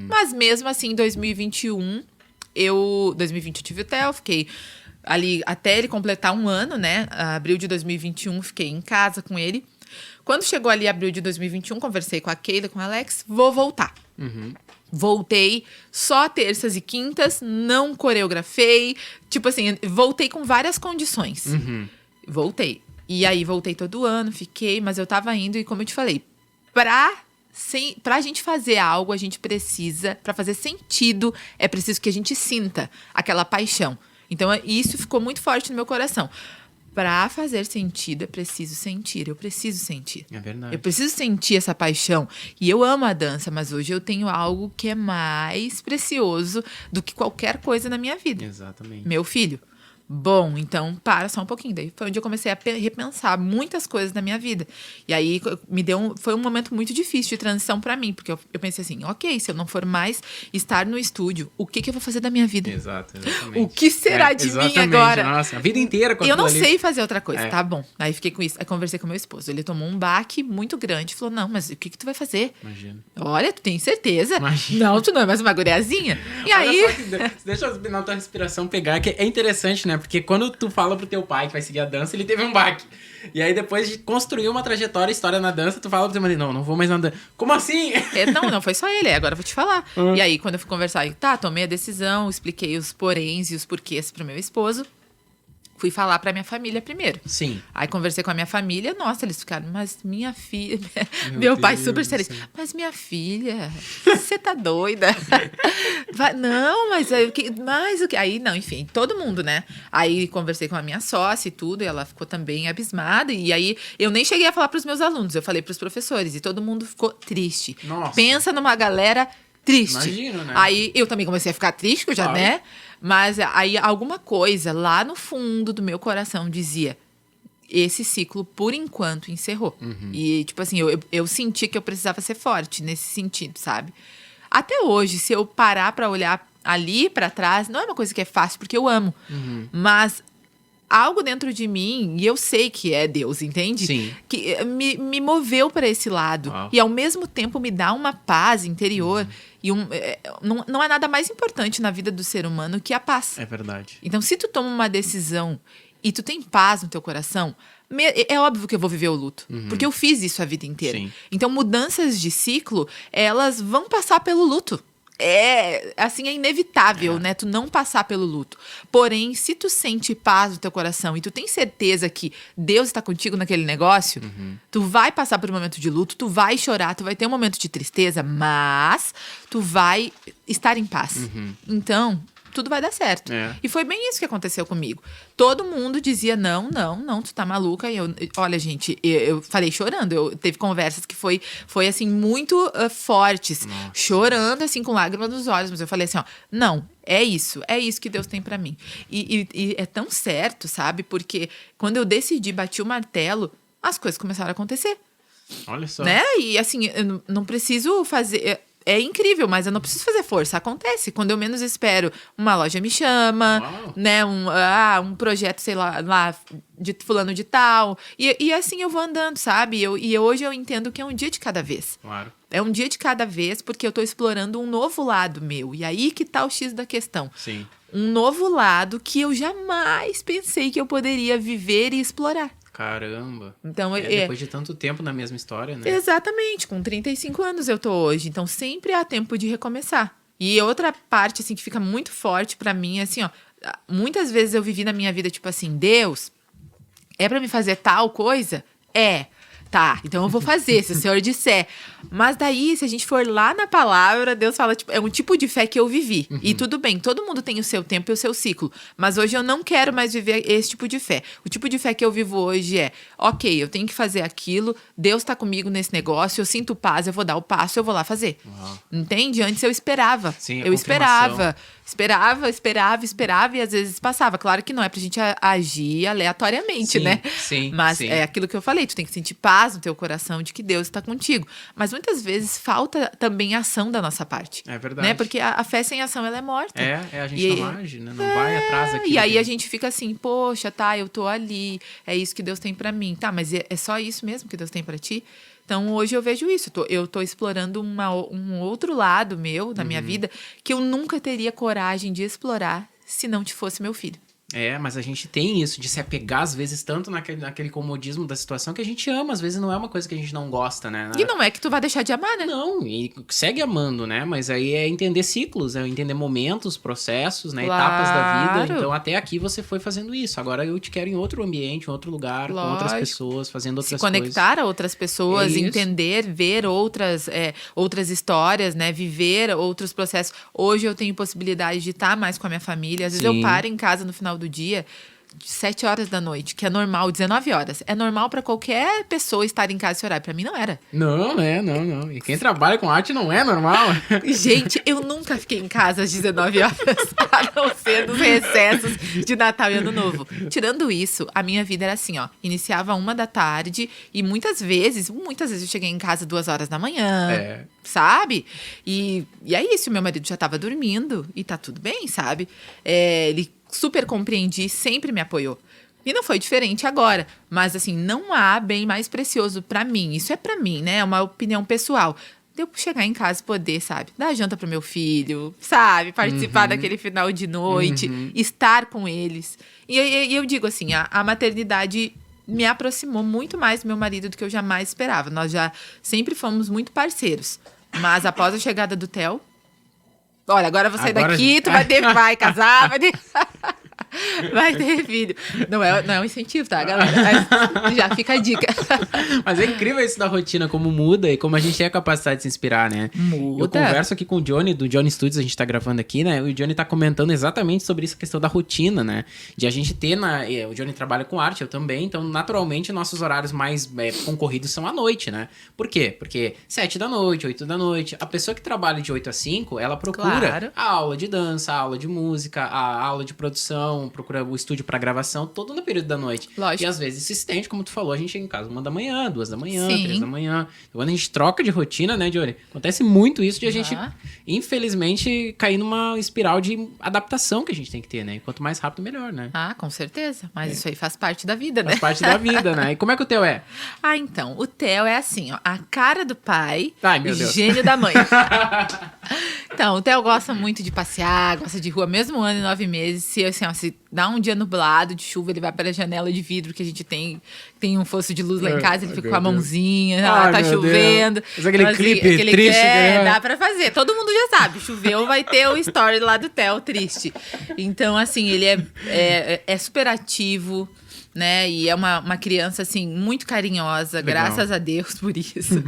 Mas mesmo assim, em 2021, 2020 eu tive o Theo, fiquei ali até ele completar 1 ano, né? Abril de 2021, fiquei em casa com ele. Quando chegou ali abril de 2021, conversei com a Keila, com o Alex, vou voltar. Voltei só terças e quintas, não coreografei. Tipo assim, voltei com várias condições. Voltei. E aí, voltei todo ano, fiquei, mas eu tava indo, e como eu te falei, pra gente fazer algo, a gente precisa, pra fazer sentido, é preciso que a gente sinta aquela paixão. Então, isso ficou muito forte no meu coração. Pra fazer sentido, é preciso sentir. Eu preciso sentir. É verdade. Eu preciso sentir essa paixão. E eu amo a dança, mas hoje eu tenho algo que é mais precioso do que qualquer coisa na minha vida. Exatamente. Meu filho. Bom, então para só um pouquinho. Daí foi onde eu comecei a repensar muitas coisas na minha vida. E aí foi um momento muito difícil de transição para mim, porque eu pensei assim, ok, se eu não for mais estar no estúdio, o que eu vou fazer da minha vida? Exatamente. O que será de mim agora? Nossa, a vida inteira com Eu não aquilo ali. sei fazer outra coisa, tá bom. Aí fiquei com isso. Aí conversei com meu esposo. Ele tomou um baque muito grande. Falou, não, mas o que tu vai fazer? Imagina. Olha, tu tem certeza? Imagina. Não, tu não é mais uma guriazinha? E Olha aí... só que deixa eu na tua respiração pegar, que é interessante, né? Porque quando tu fala pro teu pai que vai seguir a dança, ele teve um baque. E aí, depois de construir uma trajetória, história na dança, tu fala pro teu marido, não vou mais na dança. Como assim? Não foi só ele, agora eu vou te falar. E aí, quando eu fui conversar, tomei a decisão, expliquei os poréns e os porquês pro meu esposo. Fui falar pra minha família primeiro. Sim. Aí conversei com a minha família, nossa, eles ficaram, mas minha filha... Meu pai super sério. Mas minha filha, você tá doida? Não, mas o que? Aí, não, enfim, todo mundo, né? Aí conversei com a minha sócia e tudo, e ela ficou também abismada. E aí, eu nem cheguei a falar pros meus alunos, eu falei pros professores, e todo mundo ficou triste. Nossa. Pensa numa galera triste. Imagino, né? Aí, eu também comecei a ficar triste, que eu já, né? Mas aí alguma coisa lá no fundo do meu coração dizia, esse ciclo, por enquanto, encerrou. E, tipo assim, eu senti que eu precisava ser forte nesse sentido, sabe? Até hoje, se eu parar pra olhar ali pra trás, não é uma coisa que é fácil, porque eu amo. Mas algo dentro de mim, e eu sei que é Deus, entende? Sim. Que me moveu para esse lado. Uau. E ao mesmo tempo me dá uma paz interior. E não é nada mais importante na vida do ser humano que a paz. É verdade. Então, se tu toma uma decisão e tu tem paz no teu coração, é óbvio que eu vou viver o luto. Porque eu fiz isso a vida inteira. Sim. Então, mudanças de ciclo, elas vão passar pelo luto. É inevitável, né? Tu não passar pelo luto. Porém, se tu sente paz no teu coração e tu tem certeza que Deus está contigo naquele negócio, tu vai passar por um momento de luto, tu vai chorar, tu vai ter um momento de tristeza, mas tu vai estar em paz. Então, tudo vai dar certo. É. E foi bem isso que aconteceu comigo. Todo mundo dizia, não, tu tá maluca. E olha, gente, eu falei chorando. Teve conversas que foi assim, muito fortes. Nossa. Chorando, assim, com lágrimas nos olhos. Mas eu falei assim, ó, não, é isso que Deus tem pra mim. E é tão certo, sabe? Porque quando eu decidi, bati o martelo, as coisas começaram a acontecer. Olha só. Né? E assim, eu não preciso fazer... É incrível, mas eu não preciso fazer força. Acontece. Quando eu menos espero, uma loja me chama, Uau. né? Um projeto, sei lá, de fulano de tal. E assim eu vou andando, sabe? E hoje eu entendo que é um dia de cada vez. Claro. É um dia de cada vez, porque eu tô explorando um novo lado meu. E aí que tá o X da questão. Sim. Um novo lado que eu jamais pensei que eu poderia viver e explorar. Caramba. Então, Depois de tanto tempo na mesma história, né? Exatamente, com 35 anos eu tô hoje, então sempre há tempo de recomeçar. E outra parte, assim, que fica muito forte pra mim, assim, ó, muitas vezes eu vivi na minha vida, tipo assim, Deus, é pra me fazer tal coisa? Tá, então eu vou fazer, se o Senhor disser. Mas daí, se a gente for lá na palavra, Deus fala, tipo, é um tipo de fé que eu vivi. E tudo bem, todo mundo tem o seu tempo e o seu ciclo. Mas hoje eu não quero mais viver esse tipo de fé. O tipo de fé que eu vivo hoje é, ok, eu tenho que fazer aquilo, Deus tá comigo nesse negócio, eu sinto paz, eu vou dar o passo, eu vou lá fazer. Uau. Entende? Antes eu esperava. Sim, a eu confirmação. esperava e às vezes passava. Claro que não é pra gente agir aleatoriamente, Sim, né? sim, Mas sim. é aquilo que eu falei, tu tem que sentir paz no teu coração de que Deus está contigo. Mas muitas vezes falta também ação da nossa parte. É verdade. Né? Porque a fé sem ação, ela é morta. A gente não age, né? Não vai atrás daquilo. E aí que- a gente fica assim, poxa, tá, eu tô ali, é isso que Deus tem pra mim. Tá, mas é só isso mesmo que Deus tem pra ti? Então, hoje eu vejo isso. Eu tô explorando um outro lado meu, da minha vida, que eu nunca teria coragem de explorar se não te fosse meu filho. Mas a gente tem isso de se apegar, às vezes, tanto naquele comodismo da situação que a gente ama. Às vezes não é uma coisa que a gente não gosta, né? E não é que tu vai deixar de amar, né? Não, e segue amando, né? Mas aí é entender ciclos, é entender momentos, processos, né? Claro. Etapas da vida. Então, até aqui você foi fazendo isso. Agora eu te quero em outro ambiente, em outro lugar, com outras Lógico. pessoas, fazendo outras Se coisas. conectar a outras pessoas, É isso. entender, ver outras histórias, né? Viver outros processos. Hoje eu tenho possibilidade de estar mais com a minha família. Às vezes Sim. eu paro em casa no final do dia, 7 horas da noite, que é normal, 19 horas. É normal pra qualquer pessoa estar em casa esse horário. Pra mim não era. Não. E quem trabalha com arte não é normal. Gente, eu nunca fiquei em casa às 19 horas, a não ser nos recessos de Natal e Ano Novo. Tirando isso, a minha vida era assim, ó. Iniciava 1 da tarde e muitas vezes eu cheguei em casa 2 horas da manhã, sabe? E é isso, meu marido já tava dormindo e tá tudo bem, sabe? Ele super compreendi, sempre me apoiou. E não foi diferente agora. Mas, assim, não há bem mais precioso pra mim. Isso é pra mim, né? É uma opinião pessoal. De eu chegar em casa e poder, sabe? Dar janta pro meu filho, sabe? Participar daquele final de noite. Estar com eles. E eu digo assim, a maternidade me aproximou muito mais do meu marido do que eu jamais esperava. Nós já sempre fomos muito parceiros. Mas após a chegada do Theo... Olha, agora eu vou sair daqui, tu vai casar, vai ter filho. Não é um incentivo, tá, galera? Mas já fica a dica. Mas é incrível isso da rotina, como muda e como a gente tem a capacidade de se inspirar, né? Muda. Eu converso aqui com o Johnny, do Johnny Studios, a gente tá gravando aqui, né? E o Johnny tá comentando exatamente sobre essa questão da rotina, né? De a gente ter o Johnny trabalha com arte, eu também, então naturalmente nossos horários mais concorridos são à noite, né? Por quê? Porque 7 da noite, 8 da noite, a pessoa que trabalha de 8 a 5, ela procura Claro. a aula de dança, a aula de música, a aula de produção, procura o estúdio pra gravação, todo no período da noite. Lógico. E às vezes se estende, como tu falou, a gente chega em casa 1 da manhã, 2 da manhã, Sim. 3 da manhã. Então, quando a gente troca de rotina, né, Johnny? Acontece muito isso de a gente, Ah. infelizmente, cair numa espiral de adaptação que a gente tem que ter, né? E quanto mais rápido, melhor, né? Ah, com certeza. Mas isso aí faz parte da vida, né? Faz parte da vida, né? E como é que o teu é? Ah, então, o Theo é assim, ó, a cara do pai Ai, meu e Deus. gênio da mãe. Então, o Theo gosta muito de passear, gosta de rua, mesmo 1 ano e 9 meses. Se dá um dia nublado, de chuva, ele vai para a janela de vidro que a gente tem um fosso de luz lá em casa, ele fica com a mãozinha, Ai, tá meu chovendo. Deus. Mas aquele Então, clipe triste, né? dá pra fazer. Todo mundo já sabe, choveu, vai ter o story lá do Theo, triste. Então, assim, ele é super ativo, né? E é uma criança, assim, muito carinhosa, Legal. graças a Deus por isso.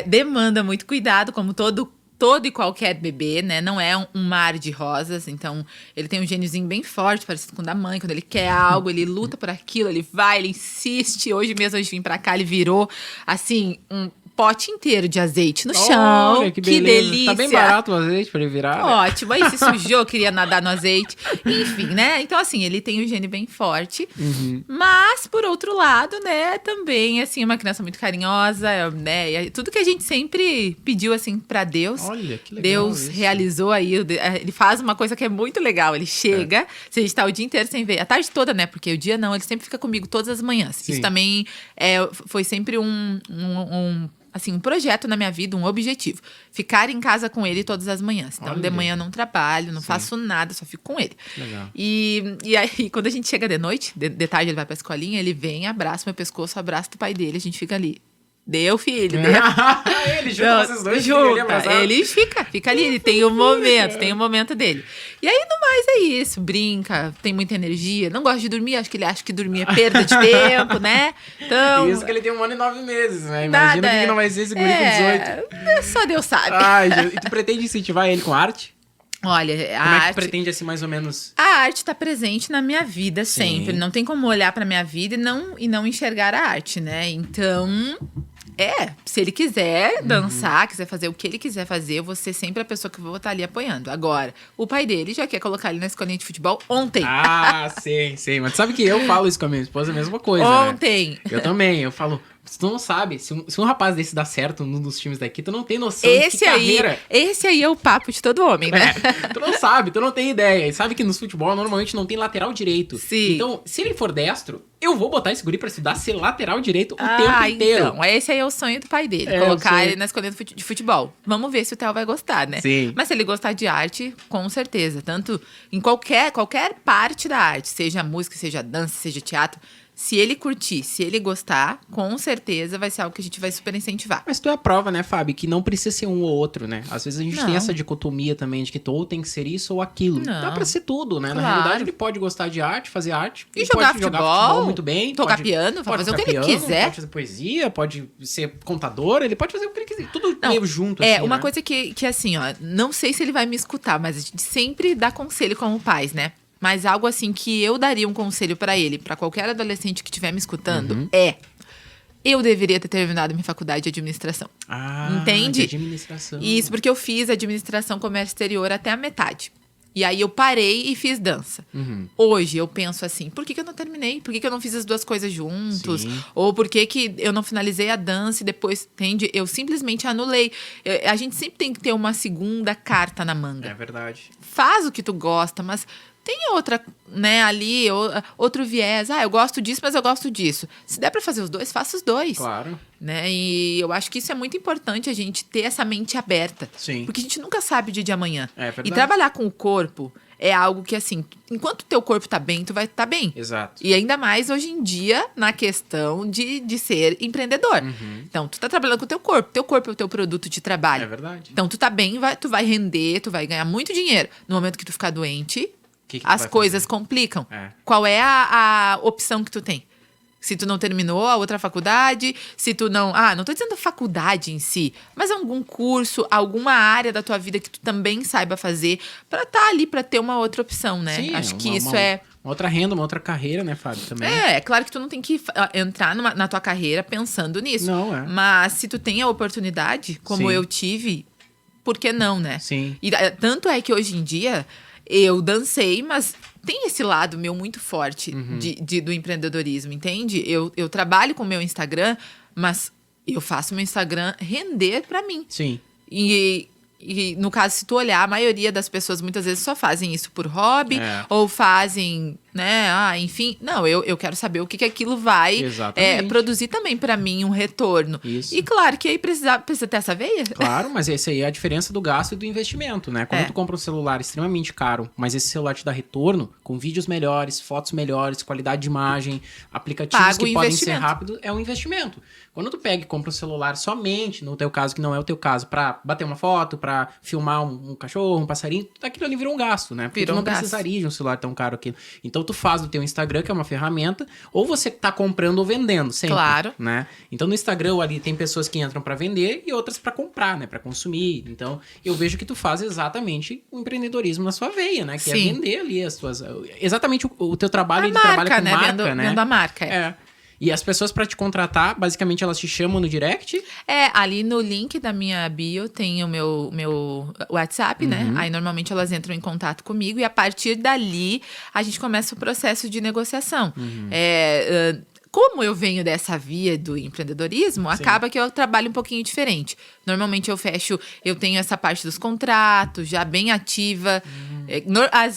Demanda muito cuidado, como todo todo e qualquer bebê, né? Não é um mar de rosas. Então, ele tem um gêniozinho bem forte, parecido com o da mãe. Quando ele quer algo, ele luta por aquilo, ele vai, ele insiste. Hoje mesmo, antes de vir pra cá, ele virou, assim, um pote inteiro de azeite no chão. Olha, que Que beleza. delícia. Tá bem barato o azeite pra ele virar. Né? Ótimo. Aí se sujou, queria nadar no azeite. Enfim, né? Então, assim, ele tem um gene bem forte. Mas, por outro lado, né? Também, assim, uma criança muito carinhosa, né? E tudo que a gente sempre pediu, assim, pra Deus. Olha, que legal Deus isso. realizou aí. Ele faz uma coisa que é muito legal. Ele chega, se a gente tá o dia inteiro sem ver. A tarde toda, né? Porque o dia não, ele sempre fica comigo todas as manhãs. Sim. Isso também foi sempre assim, um projeto na minha vida, um objetivo. Ficar em casa com ele todas as manhãs. Então, Olha. de manhã eu não trabalho, não faço nada, só fico com ele. Legal. E aí, quando a gente chega de noite, de tarde ele vai pra escolinha, ele vem, abraça meu pescoço, abraça do pai dele, a gente fica ali. Deu, filho, deu. Ele junta vocês dois. Ele fica ali, ele tem um momento dele. E aí, no mais, é isso. Brinca, tem muita energia. Não gosta de dormir, acho que ele acha que dormir é perda de tempo, né? Então... Isso que ele tem 1 ano e 9 meses, né? Nada, Imagina o que não vai ser esse guri com 18. Só Deus sabe. Ai, Jesus. E tu pretende incentivar ele com arte? Olha, a Como é que arte... tu pretende, assim, mais ou menos... A arte está presente na minha vida sempre. Sim. Não tem como olhar para minha vida e não enxergar a arte, né? Então, se ele quiser dançar, quiser fazer o que ele quiser fazer, eu vou ser sempre a pessoa que vou estar ali apoiando. Agora, o pai dele já quer colocar ele na escolinha de futebol ontem. Ah, sei. Mas sabe que eu falo isso com a minha esposa, a mesma coisa, Ontem. né? Eu também, eu falo... Tu não sabe, se um rapaz desse dá certo num dos times daqui, tu não tem noção de que carreira... Esse aí é o papo de todo homem, né? Tu não sabe, tu não tem ideia. E sabe que no futebol normalmente não tem lateral direito. Sim. Então, se ele for destro, eu vou botar esse guri pra estudar ser lateral direito o tempo inteiro. Então, esse aí é o sonho do pai dele. É, colocar eu sei. ele na escolinha de futebol. Vamos ver se o Theo vai gostar, né? Sim. Mas se ele gostar de arte, com certeza. Tanto em qualquer parte da arte. Seja música, seja dança, seja teatro. Se ele curtir, se ele gostar, com certeza vai ser algo que a gente vai super incentivar. Mas tu é a prova, né, Fábio, que não precisa ser um ou outro, né? Às vezes a gente Não. tem essa dicotomia também de que tu ou tem que ser isso ou aquilo. Não. Dá pra ser tudo, né? Na Claro. realidade, ele pode gostar de arte, fazer arte. E ele jogar pode futebol, jogar futebol muito bem. tocar pode, piano, pode fazer o tocar que ele piano, quiser. Pode fazer poesia, pode ser contador, ele pode fazer o que ele quiser. Tudo Não, meio junto, É, assim, uma né? coisa que assim, ó, não sei se ele vai me escutar, mas a gente sempre dá conselho como pais, né? Mas algo assim que eu daria um conselho pra ele, pra qualquer adolescente que estiver me escutando, eu deveria ter terminado minha faculdade de administração. Ah, Entende? de administração. Isso, porque eu fiz administração comércio exterior até a metade. E aí eu parei e fiz dança. Hoje eu penso assim, por que eu não terminei? Por que eu não fiz as duas coisas juntos? Sim. Ou por que eu não finalizei a dança e depois, entende? Eu simplesmente anulei. A gente sempre tem que ter uma segunda carta na manga. É verdade. Faz o que tu gosta, mas tem outra, né, ali, outro viés. Eu gosto disso, mas eu gosto disso. Se der pra fazer os dois, faça os dois. Claro. Né? E eu acho que isso é muito importante, a gente ter essa mente aberta. Sim. Porque a gente nunca sabe o dia de amanhã. É verdade. E trabalhar com o corpo é algo que, assim, enquanto o teu corpo tá bem, tu vai estar bem. Exato. E ainda mais hoje em dia, na questão de ser empreendedor. Então, tu tá trabalhando com o teu corpo é o teu produto de trabalho. É verdade. Então, tu tá bem, tu vai render, tu vai ganhar muito dinheiro. No momento que tu ficar doente, Que tu as vai coisas fazer? complicam. É. Qual é a opção que tu tem? Se tu não terminou a outra faculdade, se tu não... não tô dizendo faculdade em si, mas algum curso, alguma área da tua vida que tu também saiba fazer pra tá ali, pra ter uma outra opção, né? Sim, Acho que uma- isso uma- é... Uma outra renda, uma outra carreira, né, Fábio? Também. É claro que tu não tem que entrar na tua carreira pensando nisso. Não, é. Mas se tu tem a oportunidade, como Sim. eu tive, por que não, né? Sim. E tanto é que hoje em dia eu dancei, mas tem esse lado meu muito forte do empreendedorismo, entende? Eu trabalho com o meu Instagram, mas eu faço meu Instagram render pra mim. Sim. E no caso, se tu olhar, a maioria das pessoas muitas vezes só fazem isso por hobby, ou fazem, né, enfim. Não, eu quero saber o que aquilo vai Exatamente. produzir também pra mim, um retorno. Isso. E claro que aí precisa ter essa veia. Claro, mas essa aí é a diferença do gasto e do investimento, né? Quando tu compra um celular extremamente caro, mas esse celular te dá retorno, com vídeos melhores, fotos melhores, qualidade de imagem, aplicativos Paga o que podem ser investimento. rápidos, é um investimento. Quando tu pega e compra um celular somente, no teu caso, que não é o teu caso, pra bater uma foto, pra filmar um cachorro, um passarinho, aquilo ali virou um gasto, né? Porque Virou tu não um gasto. precisaria de um celular tão caro aquilo. Então Então tu faz do teu Instagram, que é uma ferramenta, ou você tá comprando ou vendendo sempre. Claro. Né? Então no Instagram ali tem pessoas que entram para vender e outras para comprar, né? Para consumir. Então eu vejo que tu faz exatamente o empreendedorismo na sua veia, né? Que Sim. é vender ali as tuas... Exatamente o teu trabalho, A ele marca, trabalha com né? marca, né? Vendo a marca. É. E as pessoas para te contratar, basicamente elas te chamam no direct? Ali no link da minha bio tem o meu WhatsApp, né? Aí normalmente elas entram em contato comigo e a partir dali a gente começa o processo de negociação. Como eu venho dessa via do empreendedorismo, acaba que eu trabalho um pouquinho diferente. Normalmente eu tenho essa parte dos contratos já bem ativa.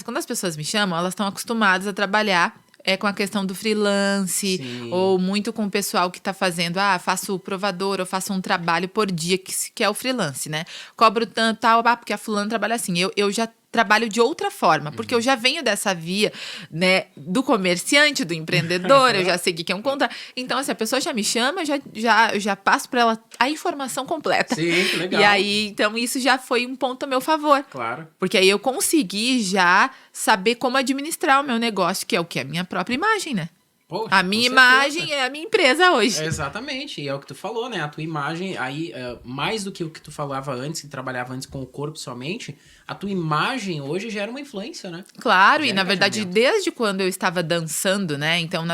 Quando as pessoas me chamam, elas estão acostumadas a trabalhar com a questão do freelance, ou muito com o pessoal que tá fazendo, faço provador, ou faço um trabalho por dia, que é o freelance, né? Cobro tanto, tal, porque a fulana trabalha assim. Eu já trabalho de outra forma, porque eu já venho dessa via, né, do comerciante, do empreendedor, eu já sei o que é um contrato. Então, assim, a pessoa já me chama, eu já passo para ela a informação completa. Sim, que legal. E aí, então, isso já foi um ponto a meu favor. Claro. Porque aí eu consegui já saber como administrar o meu negócio, que é o que? A minha própria imagem, né? Poxa, a minha imagem é a minha empresa hoje. Exatamente, e é o que tu falou, né? A tua imagem, aí, mais do que o que tu falava antes, que trabalhava antes com o corpo somente, a tua imagem hoje gera uma influência, né? Claro, Gera e na verdade, desde quando eu estava dançando, né? Então,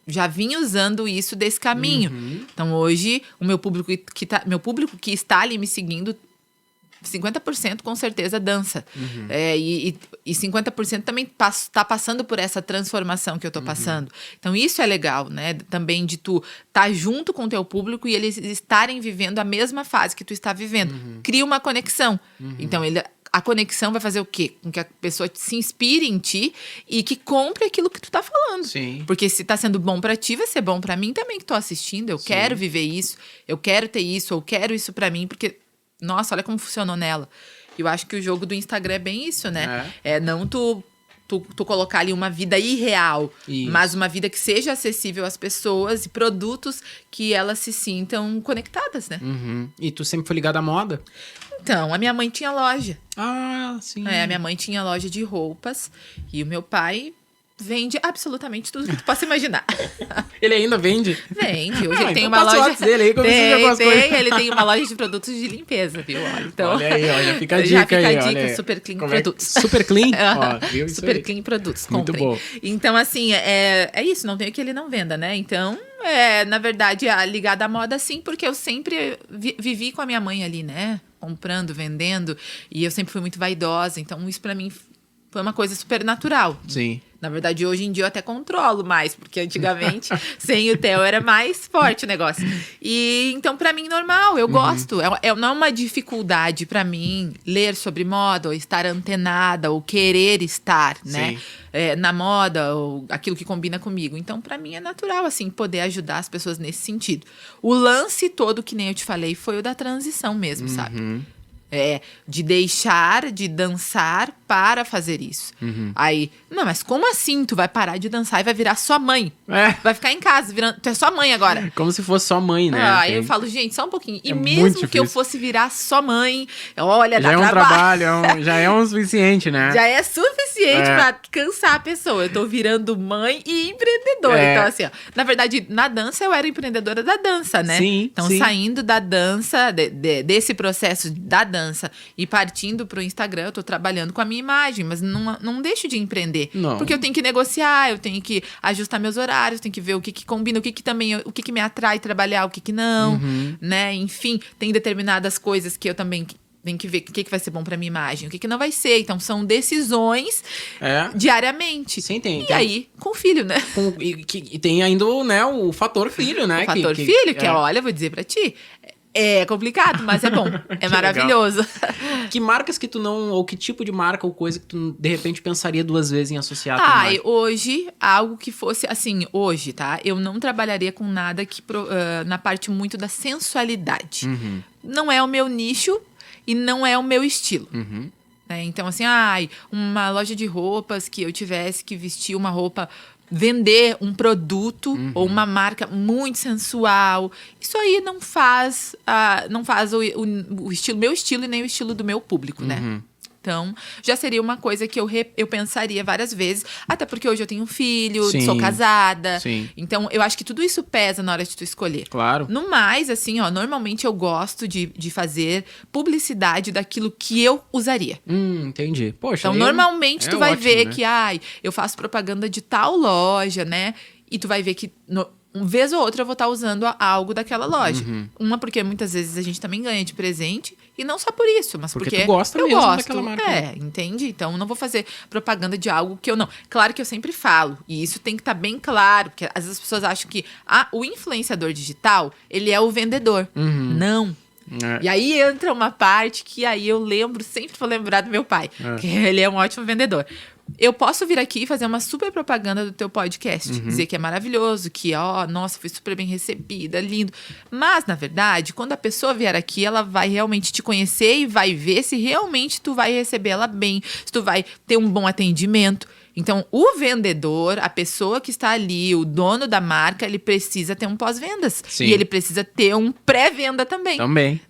já vinha usando isso desse caminho. Então, hoje, o meu público que está ali me seguindo, 50% com certeza dança. E 50% também tá passando por essa transformação que eu tô passando. Então, isso é legal, né? Também de tu tá junto com o teu público e eles estarem vivendo a mesma fase que tu está vivendo. Cria uma conexão. Então, a conexão vai fazer o quê? Com que a pessoa se inspire em ti e que compre aquilo que tu tá falando. Sim. Porque se tá sendo bom pra ti, vai ser bom pra mim também que tô assistindo. Eu quero viver isso, eu quero ter isso, eu quero isso pra mim, porque... Nossa, olha como funcionou nela. Eu acho que o jogo do Instagram é bem isso, né? É não tu colocar ali uma vida irreal, mas uma vida que seja acessível às pessoas e produtos que elas se sintam conectadas, né? E tu sempre foi ligada à moda? Então, a minha mãe tinha loja. Ah, sim. A minha mãe tinha loja de roupas e o meu pai vende absolutamente tudo que tu possa imaginar. Ele ainda vende? Vende. Hoje ele tem então uma passa o loja. WhatsApp dele aí, como Ele tem uma loja de produtos de limpeza, viu? Então, olha aí, olha, fica a dica já fica aí. a dica, olha. Super Clean Como Produtos. Super Clean? Ó, viu isso Super aí. Clean Produtos, Muito comprem. bom. Então, assim, é isso, não tem o que ele não venda, né? Então, na verdade, ligada à moda, sim, porque eu sempre vivi com a minha mãe ali, né? Comprando, vendendo, e eu sempre fui muito vaidosa, então isso pra mim foi uma coisa super natural. Sim. Na verdade, hoje em dia eu até controlo mais, porque antigamente, sem o Theo, era mais forte o negócio. E então, pra mim, normal, eu gosto. Não é uma dificuldade pra mim ler sobre moda, ou estar antenada, ou querer estar, né? Na moda, ou aquilo que combina comigo. Então, pra mim, é natural, assim, poder ajudar as pessoas nesse sentido. O lance todo, que nem eu te falei, foi o da transição mesmo, sabe? De deixar de dançar para fazer isso. Aí, não, mas como assim? Tu vai parar de dançar e vai virar sua mãe? Vai ficar em casa, tu é sua mãe agora. Como se fosse só mãe, né? Aí eu falo, gente, só um pouquinho. E mesmo que eu fosse virar só mãe, olha, já dá é um trabalho. já é um suficiente, né? Já é suficiente pra cansar a pessoa. Eu tô virando mãe e empreendedora. Então, assim, ó, na verdade, na dança eu era empreendedora da dança, né? Sim, então, saindo da dança, desse processo da dança e partindo pro Instagram, eu tô trabalhando com a minha imagem, mas não deixo de empreender. Não. Porque eu tenho que negociar, eu tenho que ajustar meus horários, tenho que ver o que combina, o que me atrai trabalhar, o que não, né? Enfim, tem determinadas coisas que eu também tenho que ver o que vai ser bom pra minha imagem, o que não vai ser. Então, são decisões diariamente. Sim, tem. Aí, com o filho, né? E tem ainda, né, o fator filho, né? O fator filho, que olha, vou dizer pra ti, é complicado, mas é bom. É maravilhoso. Que marcas que tu não... Ou que tipo de marca ou coisa que tu, de repente, pensaria duas vezes em associar a tua imagem? Hoje, algo que fosse... Assim, hoje, tá? Eu não trabalharia com nada que na parte muito da sensualidade. Não é o meu nicho e não é o meu estilo. Então, assim, uma loja de roupas que eu tivesse que vestir uma roupa... Vender um produto ou uma marca muito sensual, isso aí não faz o estilo, meu estilo e nem o estilo do meu público, né? Então, já seria uma coisa que eu pensaria várias vezes. Até porque hoje eu tenho um filho, Sim. sou casada. Sim. Então, eu acho que tudo isso pesa na hora de tu escolher. Claro. No mais, assim, ó, normalmente eu gosto de fazer publicidade daquilo que eu usaria. Entendi. Poxa, Então, normalmente tu vai ótimo, ver né? que, eu faço propaganda de tal loja, né? E tu vai ver que, uma vez ou outra, eu vou estar usando algo daquela loja. Uma, porque muitas vezes a gente também ganha de presente. E não só por isso, mas Porque porque tu gosta eu mesmo gosto. daquela marca, né? Entende? Então, eu não vou fazer propaganda de algo que eu não... Claro que eu sempre falo. E isso tem que estar bem claro. Porque às vezes as pessoas acham que o influenciador digital, ele é o vendedor. Não. E aí entra uma parte que aí eu lembro, sempre vou lembrar do meu pai, que ele é um ótimo vendedor. Eu posso vir aqui e fazer uma super propaganda do teu podcast, dizer que é maravilhoso, que, nossa, foi super bem recebida, lindo. Mas, na verdade, quando a pessoa vier aqui, ela vai realmente te conhecer e vai ver se realmente tu vai receber ela bem, se tu vai ter um bom atendimento. Então, o vendedor, a pessoa que está ali, o dono da marca, ele precisa ter um pós-vendas. Sim. E ele precisa ter um pré-venda também. Também.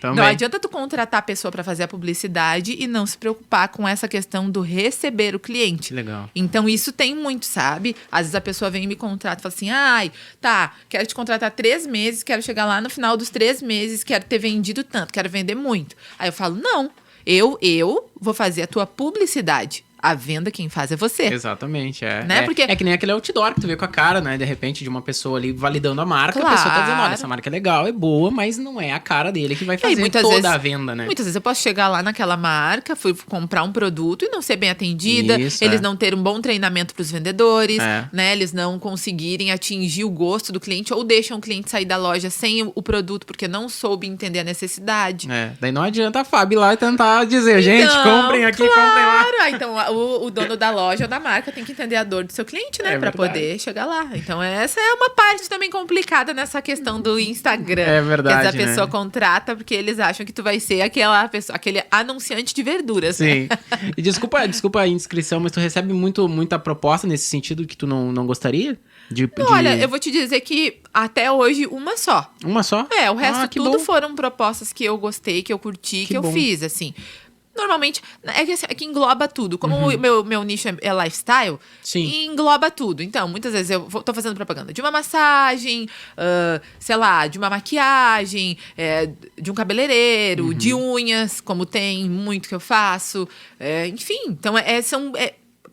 Não adianta tu contratar a pessoa para fazer a publicidade e não se preocupar com essa questão do receber o cliente. Que legal. Então, isso tem muito, sabe? Às vezes a pessoa vem e me contrata e fala assim, quero te contratar 3 meses, quero chegar lá no final dos 3 meses, quero ter vendido tanto, quero vender muito. Aí eu falo, não, eu vou fazer a tua publicidade. A venda quem faz é você. Exatamente, Né? Porque... É que nem aquele outdoor que tu vê com a cara, né? De repente, de uma pessoa ali validando a marca, Claro. a pessoa tá dizendo, olha, essa marca é legal, é boa, mas não é a cara dele que vai fazer muitas toda vezes- a venda, né? Muitas vezes eu posso chegar lá naquela marca, fui comprar um produto e não ser bem atendida, Isso, eles não terem um bom treinamento para os vendedores, É. né? Eles não conseguirem atingir o gosto do cliente ou deixam o cliente sair da loja sem o produto porque não soube entender a necessidade. Daí não adianta a Fábio ir lá e tentar dizer, gente, Então, comprem aqui, comprem lá. Claro, então o dono da loja ou da marca tem que entender a dor do seu cliente, né? É Pra verdade. poder chegar lá. Então, essa é uma parte também complicada nessa questão do Instagram. É verdade, Que às vezes a pessoa né? contrata porque eles acham que tu vai ser aquela pessoa, aquele anunciante de verduras. Né? Sim. E desculpa a indiscrição, mas tu recebe muita proposta nesse sentido que tu não gostaria? Olha, eu vou te dizer que até hoje, uma só. Uma só? O resto que tudo bom. foram propostas que eu gostei, que eu curti, que eu bom. fiz, assim. Normalmente, é que engloba tudo. Como o meu nicho é lifestyle, Sim. engloba tudo. Então, muitas vezes eu tô fazendo propaganda de uma massagem, sei lá, de uma maquiagem, de um cabeleireiro, de unhas, como tem muito que eu faço. Enfim, então são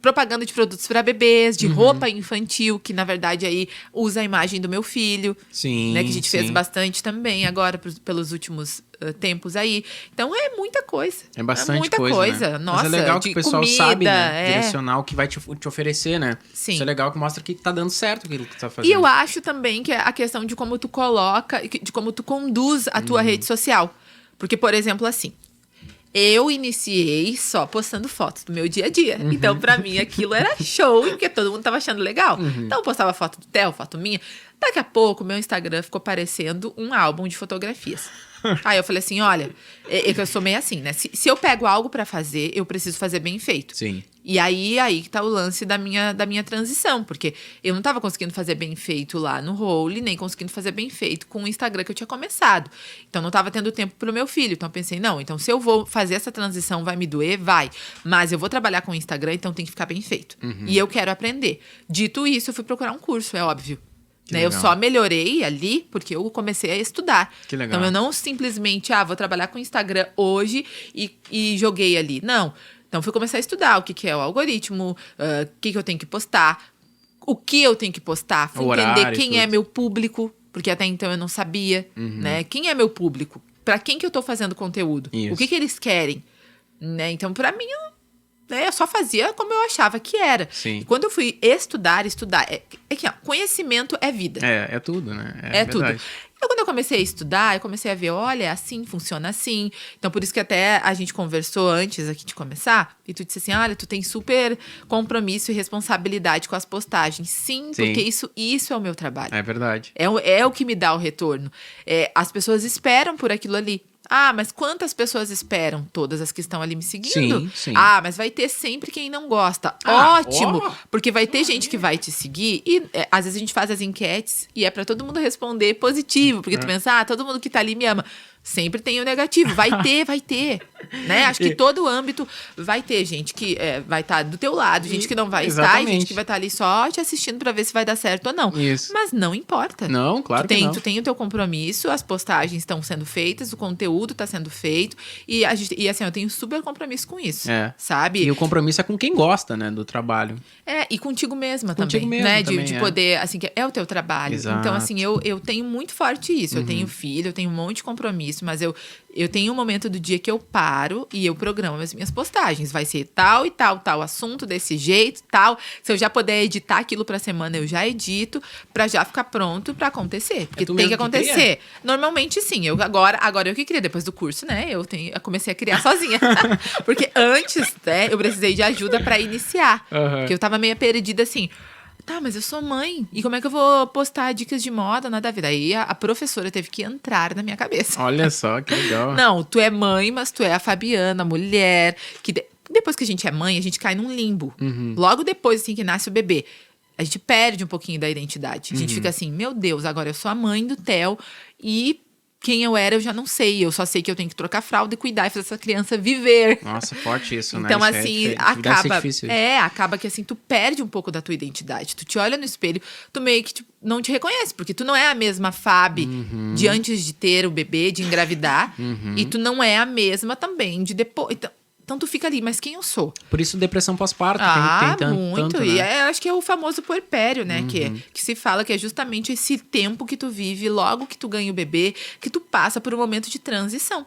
propaganda de produtos para bebês, de roupa infantil, que na verdade aí usa a imagem do meu filho. Sim, Né, que a gente fez sim. bastante também agora pelos últimos tempos aí. Então é muita coisa. É bastante muita coisa, né? Nossa, Mas é legal que de o pessoal comida, sabe, né? Direcionar o que vai te oferecer, né? Sim. Isso é legal que mostra que tá dando certo aquilo que tu tá fazendo. E eu acho também que é a questão de como tu coloca, de como tu conduz a tua rede social. Porque, por exemplo, assim, eu iniciei só postando fotos do meu dia a dia. Então, pra mim, aquilo era show, porque todo mundo tava achando legal. Então, eu postava foto do Theo, foto minha. Daqui a pouco, meu Instagram ficou parecendo um álbum de fotografias. Aí eu falei assim, olha, que eu sou meio assim, né? Se eu pego algo pra fazer, eu preciso fazer bem feito. Sim. E aí que tá o lance da minha transição, porque eu não tava conseguindo fazer bem feito lá no Role, nem conseguindo fazer bem feito com o Instagram que eu tinha começado. Então, não tava tendo tempo pro meu filho. Então, eu pensei, não, então se eu vou fazer essa transição, vai me doer? Vai. Mas eu vou trabalhar com o Instagram, então tem que ficar bem feito. E eu quero aprender. Dito isso, eu fui procurar um curso, é óbvio. Né? Eu legal. só melhorei ali porque eu comecei a estudar. Que legal. Então, eu não simplesmente, vou trabalhar com o Instagram hoje e joguei ali. Não. Então, fui começar a estudar o que é o algoritmo, o que eu tenho que postar, o que eu tenho que postar, fui entender Horário, quem é tudo. meu público, porque até então eu não sabia, né? Quem é meu público? Pra quem que eu tô fazendo conteúdo? Isso. O que eles querem? Né? Então, pra mim, eu só fazia como eu achava que era. Sim. E quando eu fui estudar, é que conhecimento é vida. É tudo, né? É tudo. verdade. Então, quando eu comecei a estudar, eu comecei a ver, olha, assim, funciona assim. Então, por isso que até a gente conversou antes aqui de começar, e tu disse assim, olha, tu tem super compromisso e responsabilidade com as postagens. Sim, Sim. porque isso é o meu trabalho. É verdade. É o que me dá o retorno. As pessoas esperam por aquilo ali. Mas quantas pessoas esperam? Todas as que estão ali me seguindo? Sim, sim. Mas vai ter sempre quem não gosta. Ah, Ótimo! ó. Porque vai ter gente que vai te seguir e às vezes a gente faz as enquetes e é pra todo mundo responder positivo. Porque tu pensa, todo mundo que tá ali me ama. Sempre tem o negativo. Vai ter. Né? Acho que todo âmbito vai ter gente que vai estar do teu lado, gente que não vai estar, e gente que vai estar ali só te assistindo pra ver se vai dar certo ou não. Isso. Mas não importa. Não, claro que não. Tu tem o teu compromisso, as postagens estão sendo feitas, o conteúdo está sendo feito. E assim, eu tenho super compromisso com isso. Sabe? E o compromisso é com quem gosta, né, do trabalho. E contigo mesma contigo também. Mesmo né? também, de poder, assim, que é o teu trabalho. Exato. Então, assim, eu tenho muito forte isso. Eu tenho filho, eu tenho um monte de compromisso, mas eu tenho um momento do dia que eu paro e eu programo as minhas postagens. Vai ser tal e tal assunto, desse jeito, tal. Se eu já puder editar aquilo pra semana, eu já edito, pra já ficar pronto pra acontecer. Porque tem que acontecer. Normalmente, sim. Agora eu que criei. Depois do curso, né? Eu comecei a criar sozinha. Porque antes, né, eu precisei de ajuda pra iniciar. Porque eu tava meio perdida, assim... Tá, mas eu sou mãe. E como é que eu vou postar dicas de moda? Nada a ver. Aí a professora teve que entrar na minha cabeça. Olha só, que legal. Não, tu é mãe, mas tu é a Fabiana, a mulher. Que depois que a gente é mãe, a gente cai num limbo. Logo depois, assim, que nasce o bebê. A gente perde um pouquinho da identidade. A gente fica assim, meu Deus, agora eu sou a mãe do Theo e... Quem eu era, eu já não sei. Eu só sei que eu tenho que trocar fralda e cuidar e fazer essa criança viver. Nossa, forte isso, né? Então, Isso assim, acaba que assim, tu perde um pouco da tua identidade. Tu te olha no espelho, tu meio que não te reconhece, porque tu não é a mesma Fábio de antes de ter o bebê, de engravidar. E tu não é a mesma também de depois. Então tu fica ali, mas quem eu sou? Por isso depressão pós-parto tem muito. Tanto, E né? acho que é o famoso puerpério, né? Que se fala que é justamente esse tempo que tu vive logo que tu ganha o bebê, que tu passa por um momento de transição.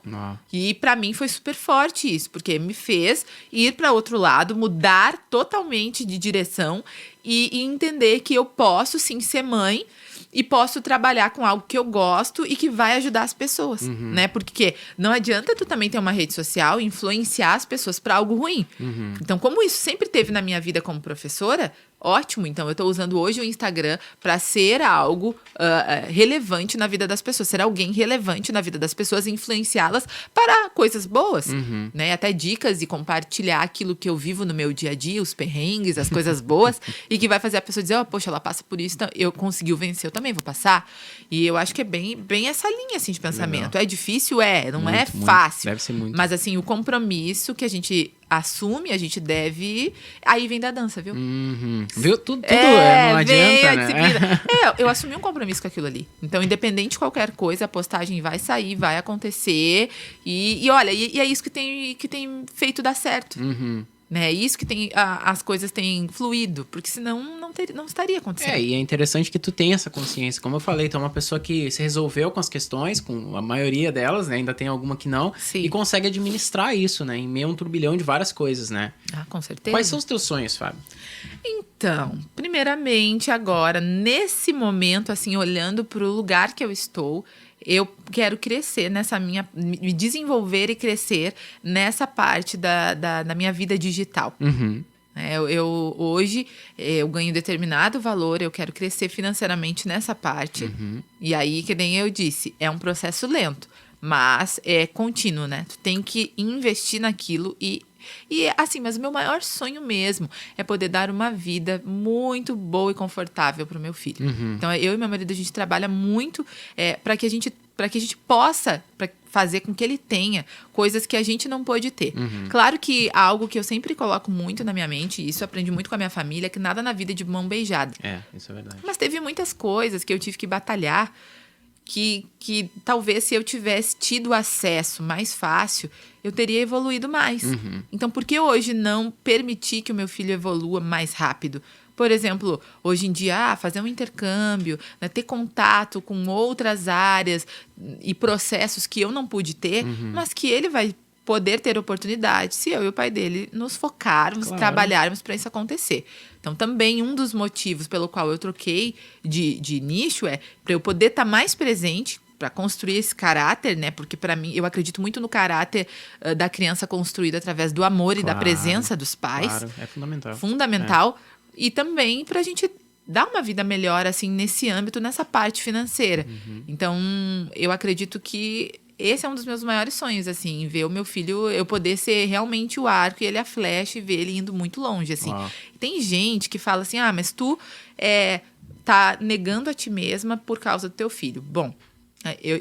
E pra mim foi super forte isso, porque me fez ir pra outro lado, mudar totalmente de direção e entender que eu posso sim ser mãe e posso trabalhar com algo que eu gosto e que vai ajudar as pessoas, né? Porque não adianta tu também ter uma rede social e influenciar as pessoas para algo ruim. Então, como isso sempre teve na minha vida como professora, ótimo. Então, eu tô usando hoje o Instagram para ser algo relevante na vida das pessoas, ser alguém relevante na vida das pessoas e influenciá-las para coisas boas, né? Até dicas e compartilhar aquilo que eu vivo no meu dia a dia, os perrengues, as coisas boas, e que vai fazer a pessoa dizer, poxa, ela passa por isso, então eu consegui vencer, eu também vou passar. E eu acho que é bem essa linha, assim, de pensamento. Legal. É difícil? Não é fácil. Deve ser muito. Mas, assim, o compromisso que a gente assume, a gente deve... Aí vem da dança, viu? Viu? Tudo não adianta, né? Eu assumi um compromisso com aquilo ali. Então, independente de qualquer coisa, a postagem vai sair, vai acontecer. E olha, e é isso que tem feito dar certo. Né? É isso que as coisas têm fluído, porque senão não estaria acontecendo. E é interessante que tu tenha essa consciência. Como eu falei, tu é uma pessoa que se resolveu com as questões, com a maioria delas, né? Ainda tem alguma que não. Sim. E consegue administrar isso, né? Em meio a um turbilhão de várias coisas, né? Com certeza. Quais são os teus sonhos, Fábio? Então, primeiramente, agora, nesse momento, assim, olhando para o lugar que eu estou, eu quero crescer me desenvolver e crescer nessa parte da minha vida digital. Hoje, eu ganho determinado valor, eu quero crescer financeiramente nessa parte. E aí, que nem eu disse, é um processo lento, mas é contínuo, né? Tu tem que investir naquilo e assim, mas o meu maior sonho mesmo é poder dar uma vida muito boa e confortável para o meu filho. Então, eu e meu marido, a gente trabalha muito para que a gente possa fazer com que ele tenha coisas que a gente não pôde ter. Claro que algo que eu sempre coloco muito na minha mente, e isso eu aprendi muito com a minha família, é que nada na vida é de mão beijada. Isso é verdade. Mas teve muitas coisas que eu tive que batalhar, que talvez se eu tivesse tido acesso mais fácil, eu teria evoluído mais. Então, por que hoje não permitir que o meu filho evolua mais rápido? Por exemplo, hoje em dia, fazer um intercâmbio, né, ter contato com outras áreas e processos que eu não pude ter, mas que ele vai poder ter oportunidade se eu e o pai dele nos focarmos, trabalharmos para isso acontecer. Então, também um dos motivos pelo qual eu troquei de nicho é para eu poder estar mais presente, para construir esse caráter, né? Porque para mim, eu acredito muito no caráter da criança construído através do amor e da presença dos pais. Claro, é fundamental. Fundamental. E também para a gente dar uma vida melhor, assim, nesse âmbito, nessa parte financeira. Então, eu acredito que esse é um dos meus maiores sonhos, assim, ver o meu filho, eu poder ser realmente o arco e ele a flecha e ver ele indo muito longe, assim. Tem gente que fala assim, mas tu tá negando a ti mesma por causa do teu filho. Bom,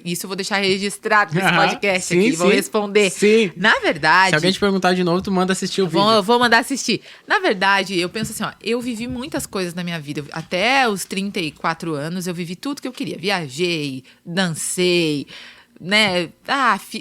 Isso eu vou deixar registrado nesse Aham, podcast sim, aqui, vou sim. responder. Sim. Na verdade... Se alguém te perguntar de novo, tu manda assistir o vídeo. Eu vou mandar assistir. Na verdade, eu penso assim, ó, eu vivi muitas coisas na minha vida. Até os 34 anos, eu vivi tudo que eu queria. Viajei, dancei, né?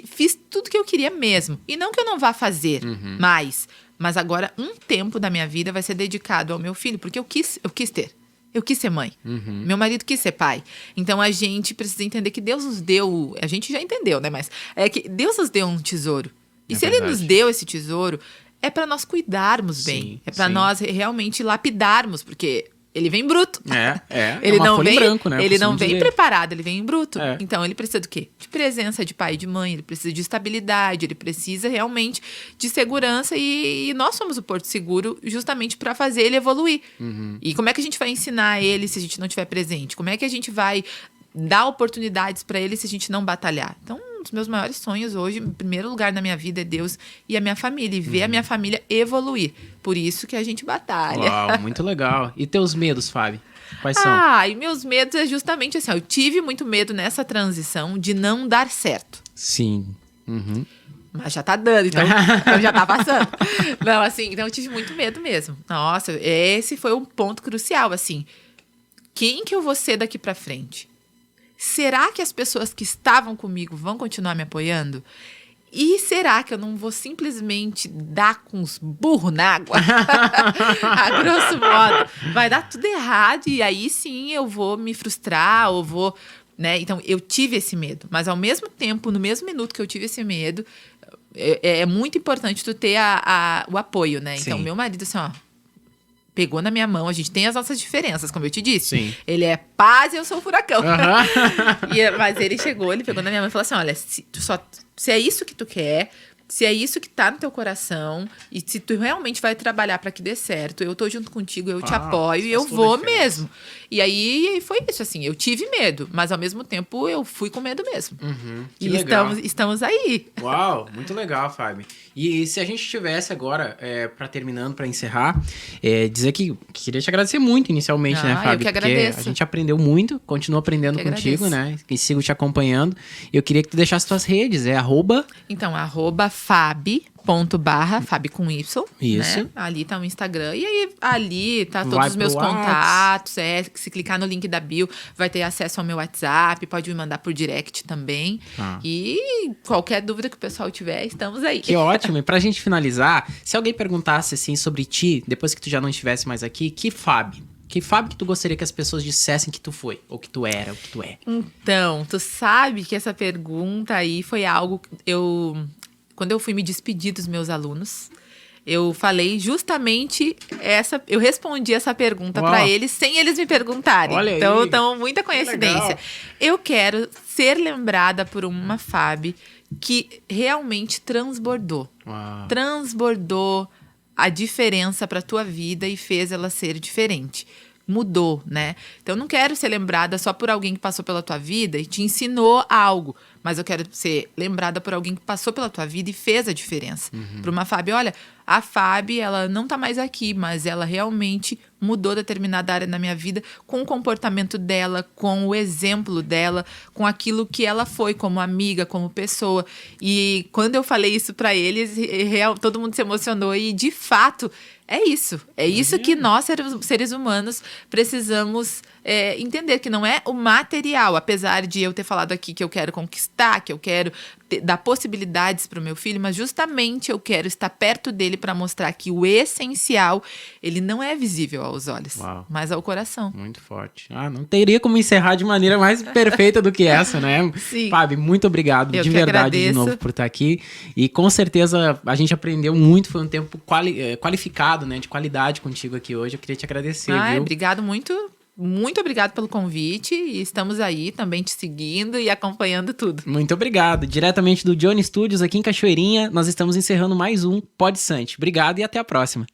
Fiz tudo que eu queria mesmo. E não que eu não vá fazer mais. Mas agora, um tempo da minha vida vai ser dedicado ao meu filho, porque eu quis ter. Eu quis ser mãe. Meu marido quis ser pai. Então, a gente precisa entender que Deus nos deu... A gente já entendeu, né? Mas é que Deus nos deu um tesouro. E se Ele nos deu esse tesouro, é para nós cuidarmos bem. É para nós realmente lapidarmos, porque ele vem bruto. Ele uma não folha vem, em branco, né? Ele não vem preparado, ele vem em bruto. É. Então, ele precisa do quê? De presença de pai e de mãe, ele precisa de estabilidade, ele precisa realmente de segurança e nós somos o porto seguro justamente para fazer ele evoluir. E como é que a gente vai ensinar ele se a gente não estiver presente? Como é que a gente vai dar oportunidades para ele se a gente não batalhar? Então, um dos meus maiores sonhos hoje, em primeiro lugar na minha vida, é Deus e a minha família. E ver a minha família evoluir. Por isso que a gente batalha. Uau, muito legal. E teus medos, Fábio? Quais são? E meus medos é justamente assim, ó, eu tive muito medo nessa transição de não dar certo. Sim. Mas já tá dando, então já tá passando. Não, assim, então eu tive muito medo mesmo. Nossa, esse foi um ponto crucial, assim. Quem que eu vou ser daqui pra frente? Será que as pessoas que estavam comigo vão continuar me apoiando? E será que eu não vou simplesmente dar com os burros na água? A grosso modo. Vai dar tudo errado e aí sim eu vou me frustrar ou vou... Né? Então, eu tive esse medo. Mas, ao mesmo tempo, no mesmo minuto que eu tive esse medo, é muito importante tu ter o apoio, né? Então, Sim. meu marido, assim, ó... Pegou na minha mão, a gente tem as nossas diferenças, como eu te disse. Sim. Ele é paz e eu sou o furacão. Mas ele pegou na minha mão e falou assim, olha, se é isso que tu quer, se é isso que tá no teu coração, e se tu realmente vai trabalhar para que dê certo, eu tô junto contigo, eu te apoio e eu vou mesmo. E aí foi isso, assim, eu tive medo, mas ao mesmo tempo eu fui com medo mesmo. Que e legal. estamos aí. Uau, muito legal, Fábio. E se a gente tivesse agora, para encerrar, dizer que queria te agradecer muito inicialmente, né, Fábio? Eu que agradeço. Porque a gente aprendeu muito, continua aprendendo contigo, né? E sigo te acompanhando. Eu queria que tu deixasse tuas redes, Então, @Fabi com Y. Isso. Né? Ali tá o Instagram. E aí, ali tá todos Vai os meus pro contatos. Se clicar no link da bio, vai ter acesso ao meu WhatsApp. Pode me mandar por direct também. E qualquer dúvida que o pessoal tiver, estamos aí. Que ótimo. E pra gente finalizar, se alguém perguntasse assim sobre ti, depois que tu já não estivesse mais aqui, que Fábio que tu gostaria que as pessoas dissessem que tu foi? Ou que tu era, ou que tu é? Então, tu sabe que essa pergunta aí foi algo... Quando eu fui me despedir dos meus alunos, eu falei justamente eu respondi essa pergunta para eles sem eles me perguntarem. Olha então, muita coincidência. Legal. Eu quero ser lembrada por uma Fábio que realmente transbordou. Transbordou a diferença para tua vida e fez ela ser diferente. Mudou, né? Então, eu não quero ser lembrada só por alguém que passou pela tua vida e te ensinou algo. Mas eu quero ser lembrada por alguém que passou pela tua vida e fez a diferença. Para uma Fábio, olha, a Fábio, ela não tá mais aqui, mas ela realmente mudou determinada área na minha vida com o comportamento dela, com o exemplo dela, com aquilo que ela foi como amiga, como pessoa. E quando eu falei isso para eles, todo mundo se emocionou e, de fato, é isso. É isso que nós, seres humanos, precisamos entender, que não é o material. Apesar de eu ter falado aqui que eu quero conquistar, que eu quero dar possibilidades para o meu filho, mas justamente eu quero estar perto dele para mostrar que o essencial, ele não é visível aos olhos, mas ao coração. Muito forte. Não teria como encerrar de maneira mais perfeita do que essa, né? Sim. Fábio, muito obrigado de verdade agradeço. de novo por estar aqui. E com certeza a gente aprendeu muito, foi um tempo qualificado, né? De qualidade contigo aqui hoje. Eu queria te agradecer, viu? Obrigado muito. Muito obrigado pelo convite e estamos aí também te seguindo e acompanhando tudo. Muito obrigado. Diretamente do Johnny Studios aqui em Cachoeirinha, nós estamos encerrando mais um Pod Sante. Obrigado e até a próxima.